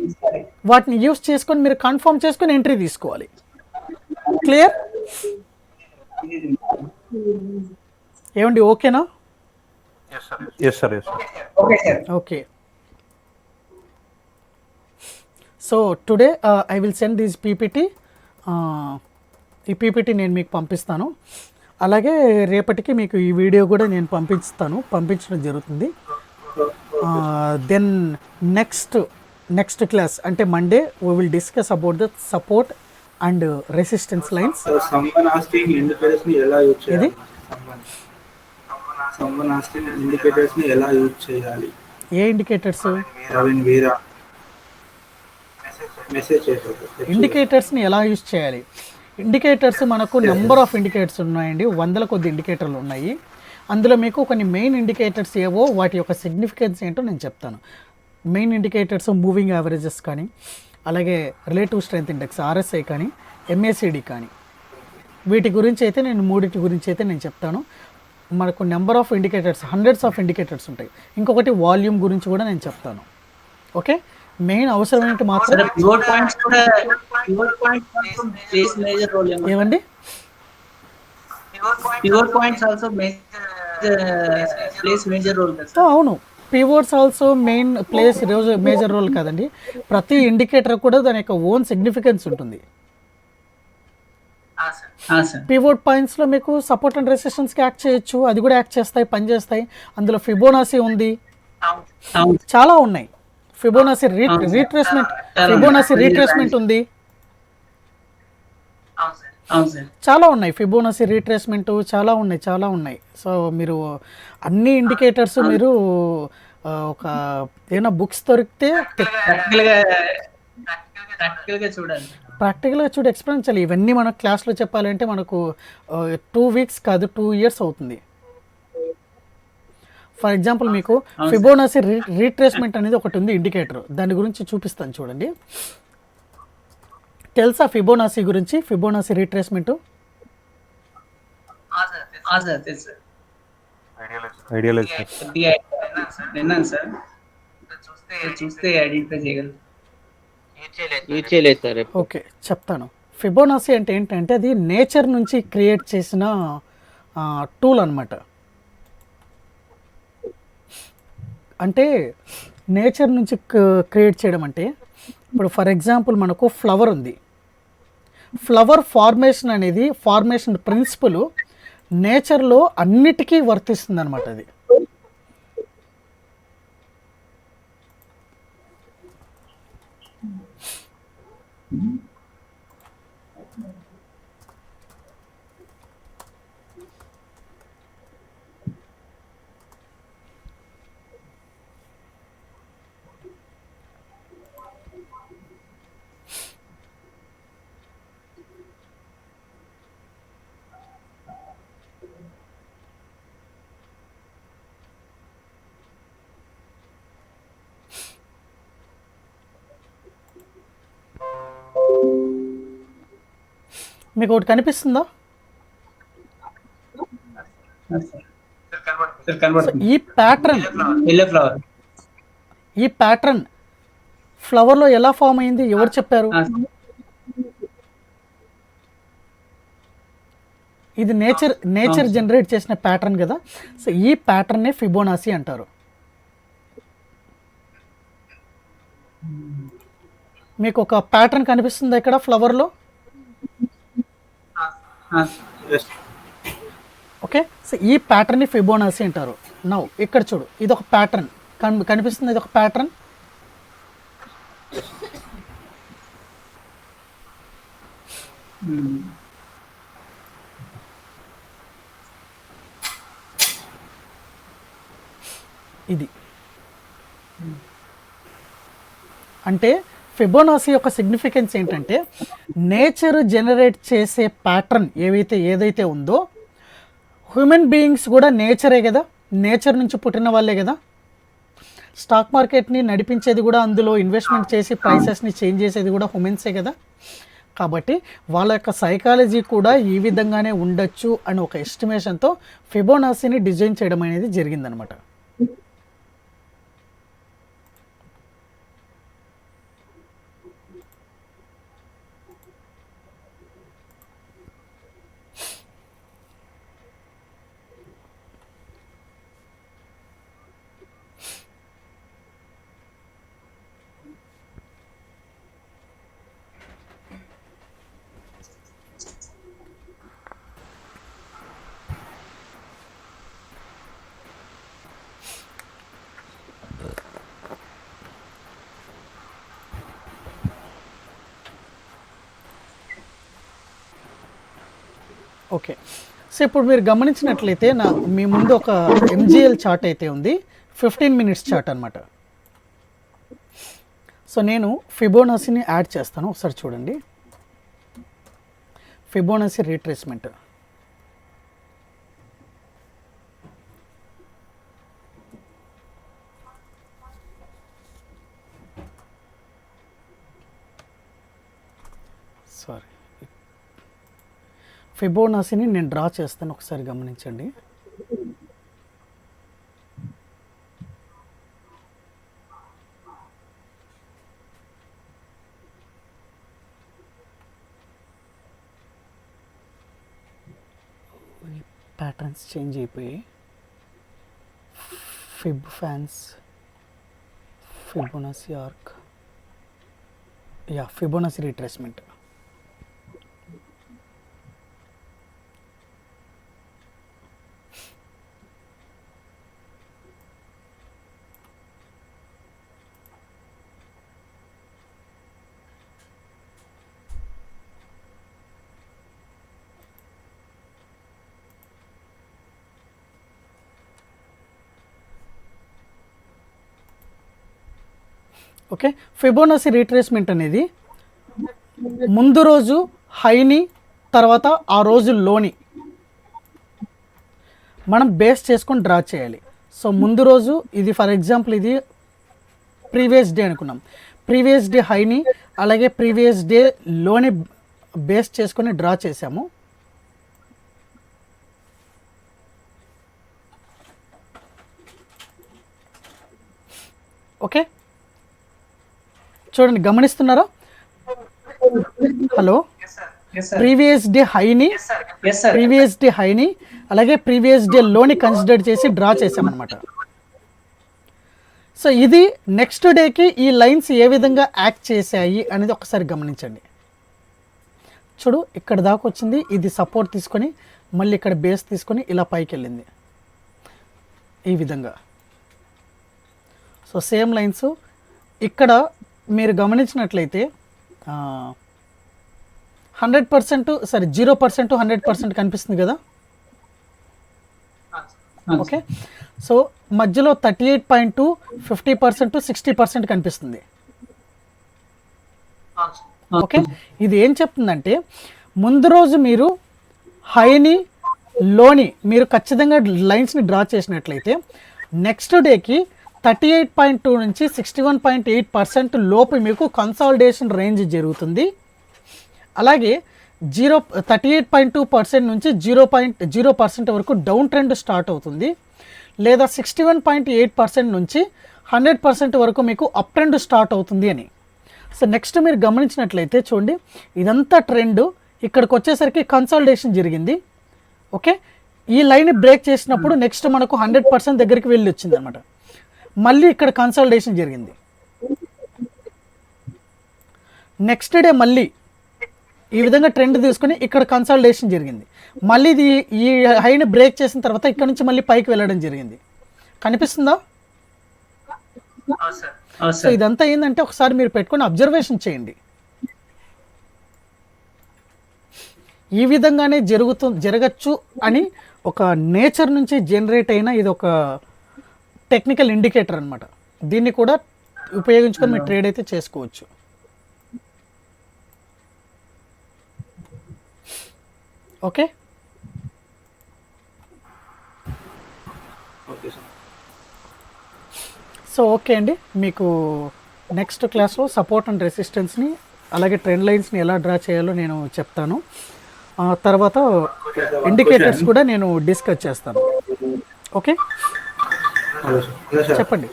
వాటిని యూస్ చేసుకొని మీరు కన్ఫర్మ్ చేసుకొని ఎంట్రీ తీసుకోవాలి. క్లియర్? ఏమండి, ఓకేనా? Yes sir. Okay, so today I will send this PPT. ఈ పీపీటీ నేను మీకు పంపిస్తాను. అలాగే రేపటికి మీకు ఈ వీడియో కూడా నేను పంపించడం జరుగుతుంది. దెన్ నెక్స్ట్ క్లాస్ అంటే Monday we will discuss about the support and resistance lines. ఏ ఇండికేటర్స్? ఇండికేటర్స్ని ఎలా యూజ్ చేయాలి? ఇండికేటర్స్ మనకు నెంబర్ ఆఫ్ ఇండికేటర్స్ ఉన్నాయండి, వందల కొద్ది ఇండికేటర్లు ఉన్నాయి. అందులో మీకు కొన్ని మెయిన్ ఇండికేటర్స్ ఏవో వాటి యొక్క సిగ్నిఫికెన్స్ ఏంటో నేను చెప్తాను. మెయిన్ ఇండికేటర్స్ మూవింగ్ యావరేజెస్ కానీ, అలాగే రిలేటివ్ స్ట్రెంత్ ఇండెక్స్ ఆర్ఎస్ఐ కానీ, ఎంఏసిడి కానీ, వీటి గురించి అయితే మూడింటి గురించి అయితే నేను చెప్తాను. మనకు number of indicators, hundreds of indicators ఉంటాయి. ఇంకొకటి వాల్యూమ్ గురించి కూడా నేను చెప్తాను. ఓకే, మెయిన్ అవసరమైనట్టు మాత్రం ఏమండి అవును, pivots also main place major role కాదండి. ప్రతి ఇండికేటర్ కూడా దాని యొక్క ఓన్ సిగ్నిఫికెన్స్ ఉంటుంది. పివోట్ పాయింట్స్లో మీకు సపోర్ట్ అండ్ రెసిస్టెన్స్కి యాక్ట్ చేయొచ్చు, అది కూడా యాక్ట్ చేస్తాయి, పనిచేస్తాయి. అందులో ఫిబోనాసీ ఉంది, చాలా ఉన్నాయి. ఫిబోనాసీ రీట్రేస్మెంట్ ఉంది, చాలా ఉన్నాయి. ఫిబోనాసీ రీట్రేస్మెంట్ చాలా ఉన్నాయి. సో మీరు అన్ని ఇండికేటర్స్ మీరు ఒక ఏమైనా బుక్స్ దొరికితే ప్రాక్టికల్గా చూడి ఎక్స్ప్లెయిన్ చేయాలి. ఇవన్నీ మన క్లాస్లో చెప్పాలంటే మనకు 2 వీక్స్ కాదు 2 years అవుతుంది. ఫర్ ఎగ్జాంపుల్ మీకు ఫిబోనాసీ రీట్రేస్మెంట్ అనేది ఒకటి ఉంది ఇండికేటర్, దాని గురించి చూపిస్తాను చూడండి. తెలుసా ఫిబోనాసీ గురించి? ఫిబోనాసీ రీట్రేస్మెంట్ ఓకే చెప్తాను. ఫిబోనాసీ అంటే ఏంటంటే అది నేచర్ నుంచి క్రియేట్ చేసిన టూల్ అన్నమాట. అంటే నేచర్ నుంచి క్రియేట్ చేయడం అంటే ఇప్పుడు ఫర్ ఎగ్జాంపుల్ మనకు ఫ్లవర్ ఉంది. ఫ్లవర్ ఫార్మేషన్ ప్రిన్సిపల్ నేచర్లో అన్నిటికీ వర్తిస్తుంది అనమాట. అది మీకు ఒకటి కనిపిస్తుందా? ఈ ప్యాటర్న్ ఫ్లవర్లో ఎలా ఫామ్ అయింది? ఎవరు చెప్పారు? ఇది నేచర్ జనరేట్ చేసిన ప్యాటర్న్ కదా. సో ఈ ప్యాటర్నే ఫిబోనాసీ అంటారు. మీకు ఒక ప్యాటర్న్ కనిపిస్తుంది ఇక్కడ ఫ్లవర్లో. ఎస్ ఓకే, సో ఈ ప్యాటర్న్ని ఫిబోనాసి అంటారు. నౌ ఇక్కడ చూడు, ఇది ఒక ప్యాటర్న్ కనిపిస్తుంది, ఇది ఒక ప్యాటర్న్. ఇది అంటే ఫిబోనాసి యొక్క సిగ్నిఫికెన్స్ ఏంటంటే నేచర్ జనరేట్ చేసే ప్యాటర్న్ ఏదైతే ఉందో, హ్యూమన్ బీయింగ్స్ కూడా నేచరే కదా, నేచర్ నుంచి పుట్టిన వాళ్ళే కదా. స్టాక్ మార్కెట్ని నడిపించేది కూడా, అందులో ఇన్వెస్ట్మెంట్ చేసి ప్రైసెస్ని చేంజ్ చేసేది కూడా హ్యూమన్సే కదా. కాబట్టి వాళ్ళ యొక్క సైకాలజీ కూడా ఈ విధంగానే ఉండొచ్చు అని ఒక ఎస్టిమేషన్తో ఫిబోనాసిని డిజైన్ చేయడం అనేది జరిగిందనమాట. ఓకే, సో ఇప్పుడు మీరు గమనించినట్లయితే మీ ముందు ఒక ఎంజిఎల్ చార్ట్ అయితే ఉంది, 15 minutes చార్ట్ అనమాట. సో నేను ఫిబోనాసిని యాడ్ చేస్తాను, ఒకసారి చూడండి. ఫిబోనాసి రీట్రేస్మెంట్. సారీ, ఫిబోనాసిని నేను డ్రా చేస్తాను, ఒకసారి గమనించండి. ప్యాటర్న్స్ చేంజ్ అయిపోయాయి. ఫిబోనాసి ఆర్క్, ఫిబోనాసి రీట్రేస్మెంట్. ఓకే, ఫిబోనాసి రీట్రేస్మెంట్ అనేది ముందు రోజు హైని, తర్వాత ఆ రోజు లోని మనం బేస్ చేసుకొని డ్రా చేయాలి. సో ముందు రోజు ఇది, ఫర్ ఎగ్జాంపుల్ ఇది ప్రీవియస్ డే అనుకున్నాం, ప్రీవియస్ డే హైని అలాగే ప్రీవియస్ డే లోని బేస్ చేసుకొని డ్రా చేసాము. ఓకే, చూడండి, గమనిస్తున్నారా? హలో, ప్రీవియస్ డే హైని అలాగే ప్రీవియస్ డే లోని కన్సిడర్ చేసి డ్రా చేసామన్నమాట. సో ఇది నెక్స్ట్ డేకి ఈ లైన్స్ ఏ విధంగా యాక్ట్ చేశాయి అనేది ఒకసారి గమనించండి. చూడు, ఇక్కడ దాకా వచ్చింది, ఇది సపోర్ట్ తీసుకొని మళ్ళీ ఇక్కడ బేస్ తీసుకొని ఇలా పైకి వెళ్ళింది ఈ విధంగా. సో సేమ్ లైన్స్ ఇక్కడ మీరు గమనించినట్లయితే 100%, సారీ 0% 100% కనిపిస్తుంది కదా. ఓకే, సో మధ్యలో 38.2, 50%, 60% కనిపిస్తుంది. ఓకే, ఇది ఏం చెప్తుందంటే ముందు రోజు మీరు హైని లోని మీరు ఖచ్చితంగా లైన్స్ని డ్రా చేసినట్లయితే నెక్స్ట్ డేకి 38.2 నుంచి 61.8% లోపు మీకు కన్సాలిడేషన్ రేంజ్ జరుగుతుంది. అలాగే 38.2% నుంచి 0% వరకు డౌన్ ట్రెండ్ స్టార్ట్ అవుతుంది. లేదా 61.8% నుంచి 100% వరకు మీకు అప్ ట్రెండ్ స్టార్ట్ అవుతుంది అని. సో నెక్స్ట్ మీరు గమనించినట్లయితే చూడండి, ఇదంతా ట్రెండ్, ఇక్కడికి వచ్చేసరికి కన్సాలిడేషన్ జరిగింది. ఓకే, ఈ లైన్ బ్రేక్ చేసినప్పుడు నెక్స్ట్ మనకు 100% దగ్గరికి వెళ్ళి వచ్చింది అనమాట. మళ్ళీ ఇక్కడ కన్సాలిడేషన్ జరిగింది. నెక్స్ట్ డే మళ్ళీ ఈ విధంగా ట్రెండ్ తీసుకొని ఇక్కడ కన్సాలిడేషన్ జరిగింది. మళ్ళీ ఇది ఈ హైని బ్రేక్ చేసిన తర్వాత ఇక్కడ నుంచి మళ్ళీ పైకి వెళ్ళడం జరిగింది. కనిపిస్తుందా? సో ఇదంతా ఏంటంటే ఒకసారి మీరు పెట్టుకొని అబ్జర్వేషన్ చేయండి. ఈ విధంగానే జరగచ్చు అని ఒక నేచర్ నుంచి జనరేట్ అయిన ఇది ఒక టెక్నికల్ ఇండికేటర్ అనమాట. దీన్ని కూడా ఉపయోగించుకొని మీరు ట్రేడ్ అయితే చేసుకోవచ్చు. Okay, okay sir. So okay అండి, మీకు నెక్స్ట్ క్లాస్లో సపోర్ట్ అండ్ రెసిస్టెన్స్ని అలాగే ట్రెండ్ లైన్స్ని ఎలా డ్రా చేయాలో నేను చెప్తాను. తర్వాత ఇండికేటర్స్ కూడా నేను డిస్కస్ చేస్తాను. Okay, hello sir. చెప్పండి.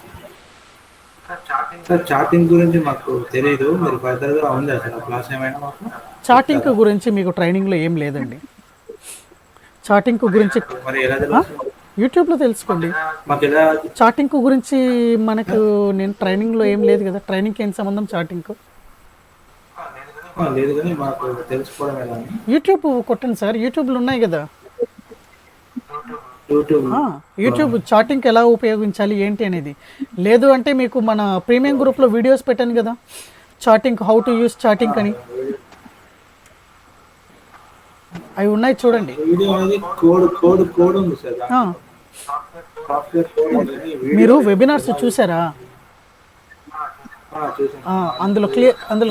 సార్ చార్టింగ్ గురించి మాకు తెలియదు, మీరు ఫర్దర్గా ఉందా సార్ క్లాస్ ఏమైనా మాకు? చార్టింగ్ గురించి మీకు ట్రైనింగ్లో ఏం లేదండి. చార్టింగ్ గురించి మరి ఎలా తెలుస్తుంది? యూట్యూబ్లో తెలుసుకోండి. మాకు ఎలా? చార్టింగ్ గురించి మనకు నేను ట్రైనింగ్లో ఏం లేదు కదా. ట్రైనింగ్కి ఏం సంబంధం చార్టింగ్కు? లేదు కానీ మాకు తెలుసుకోవడం ఎలా అని. యూట్యూబ్ కొట్టండి సార్, యూట్యూబ్లో ఉన్నాయి కదా. యూట్యూబ్ చార్టింగ్ ఎలా ఉపయోగించాలి ఏంటి అనేది. లేదు అంటే మీకు మన ప్రీమియం గ్రూప్లో వీడియోస్ పెట్టాను కదా, charting, how to use charting అని, అవి ఉన్నాయి చూడండి. వీడియో అనేది కోడ్ ఉంది సార్. సాఫ్ట్వేర్ కోడ్ ఉంది. మీరు వెబినార్స్ చూసారా? అందులో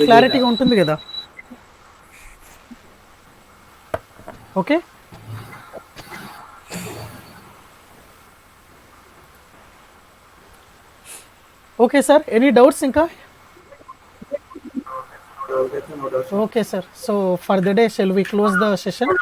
క్లారిటీగా ఉంటుంది కదా. Okay, okay sir, any doubts ఇంకా? Okay sir, so for the day shall we close the session?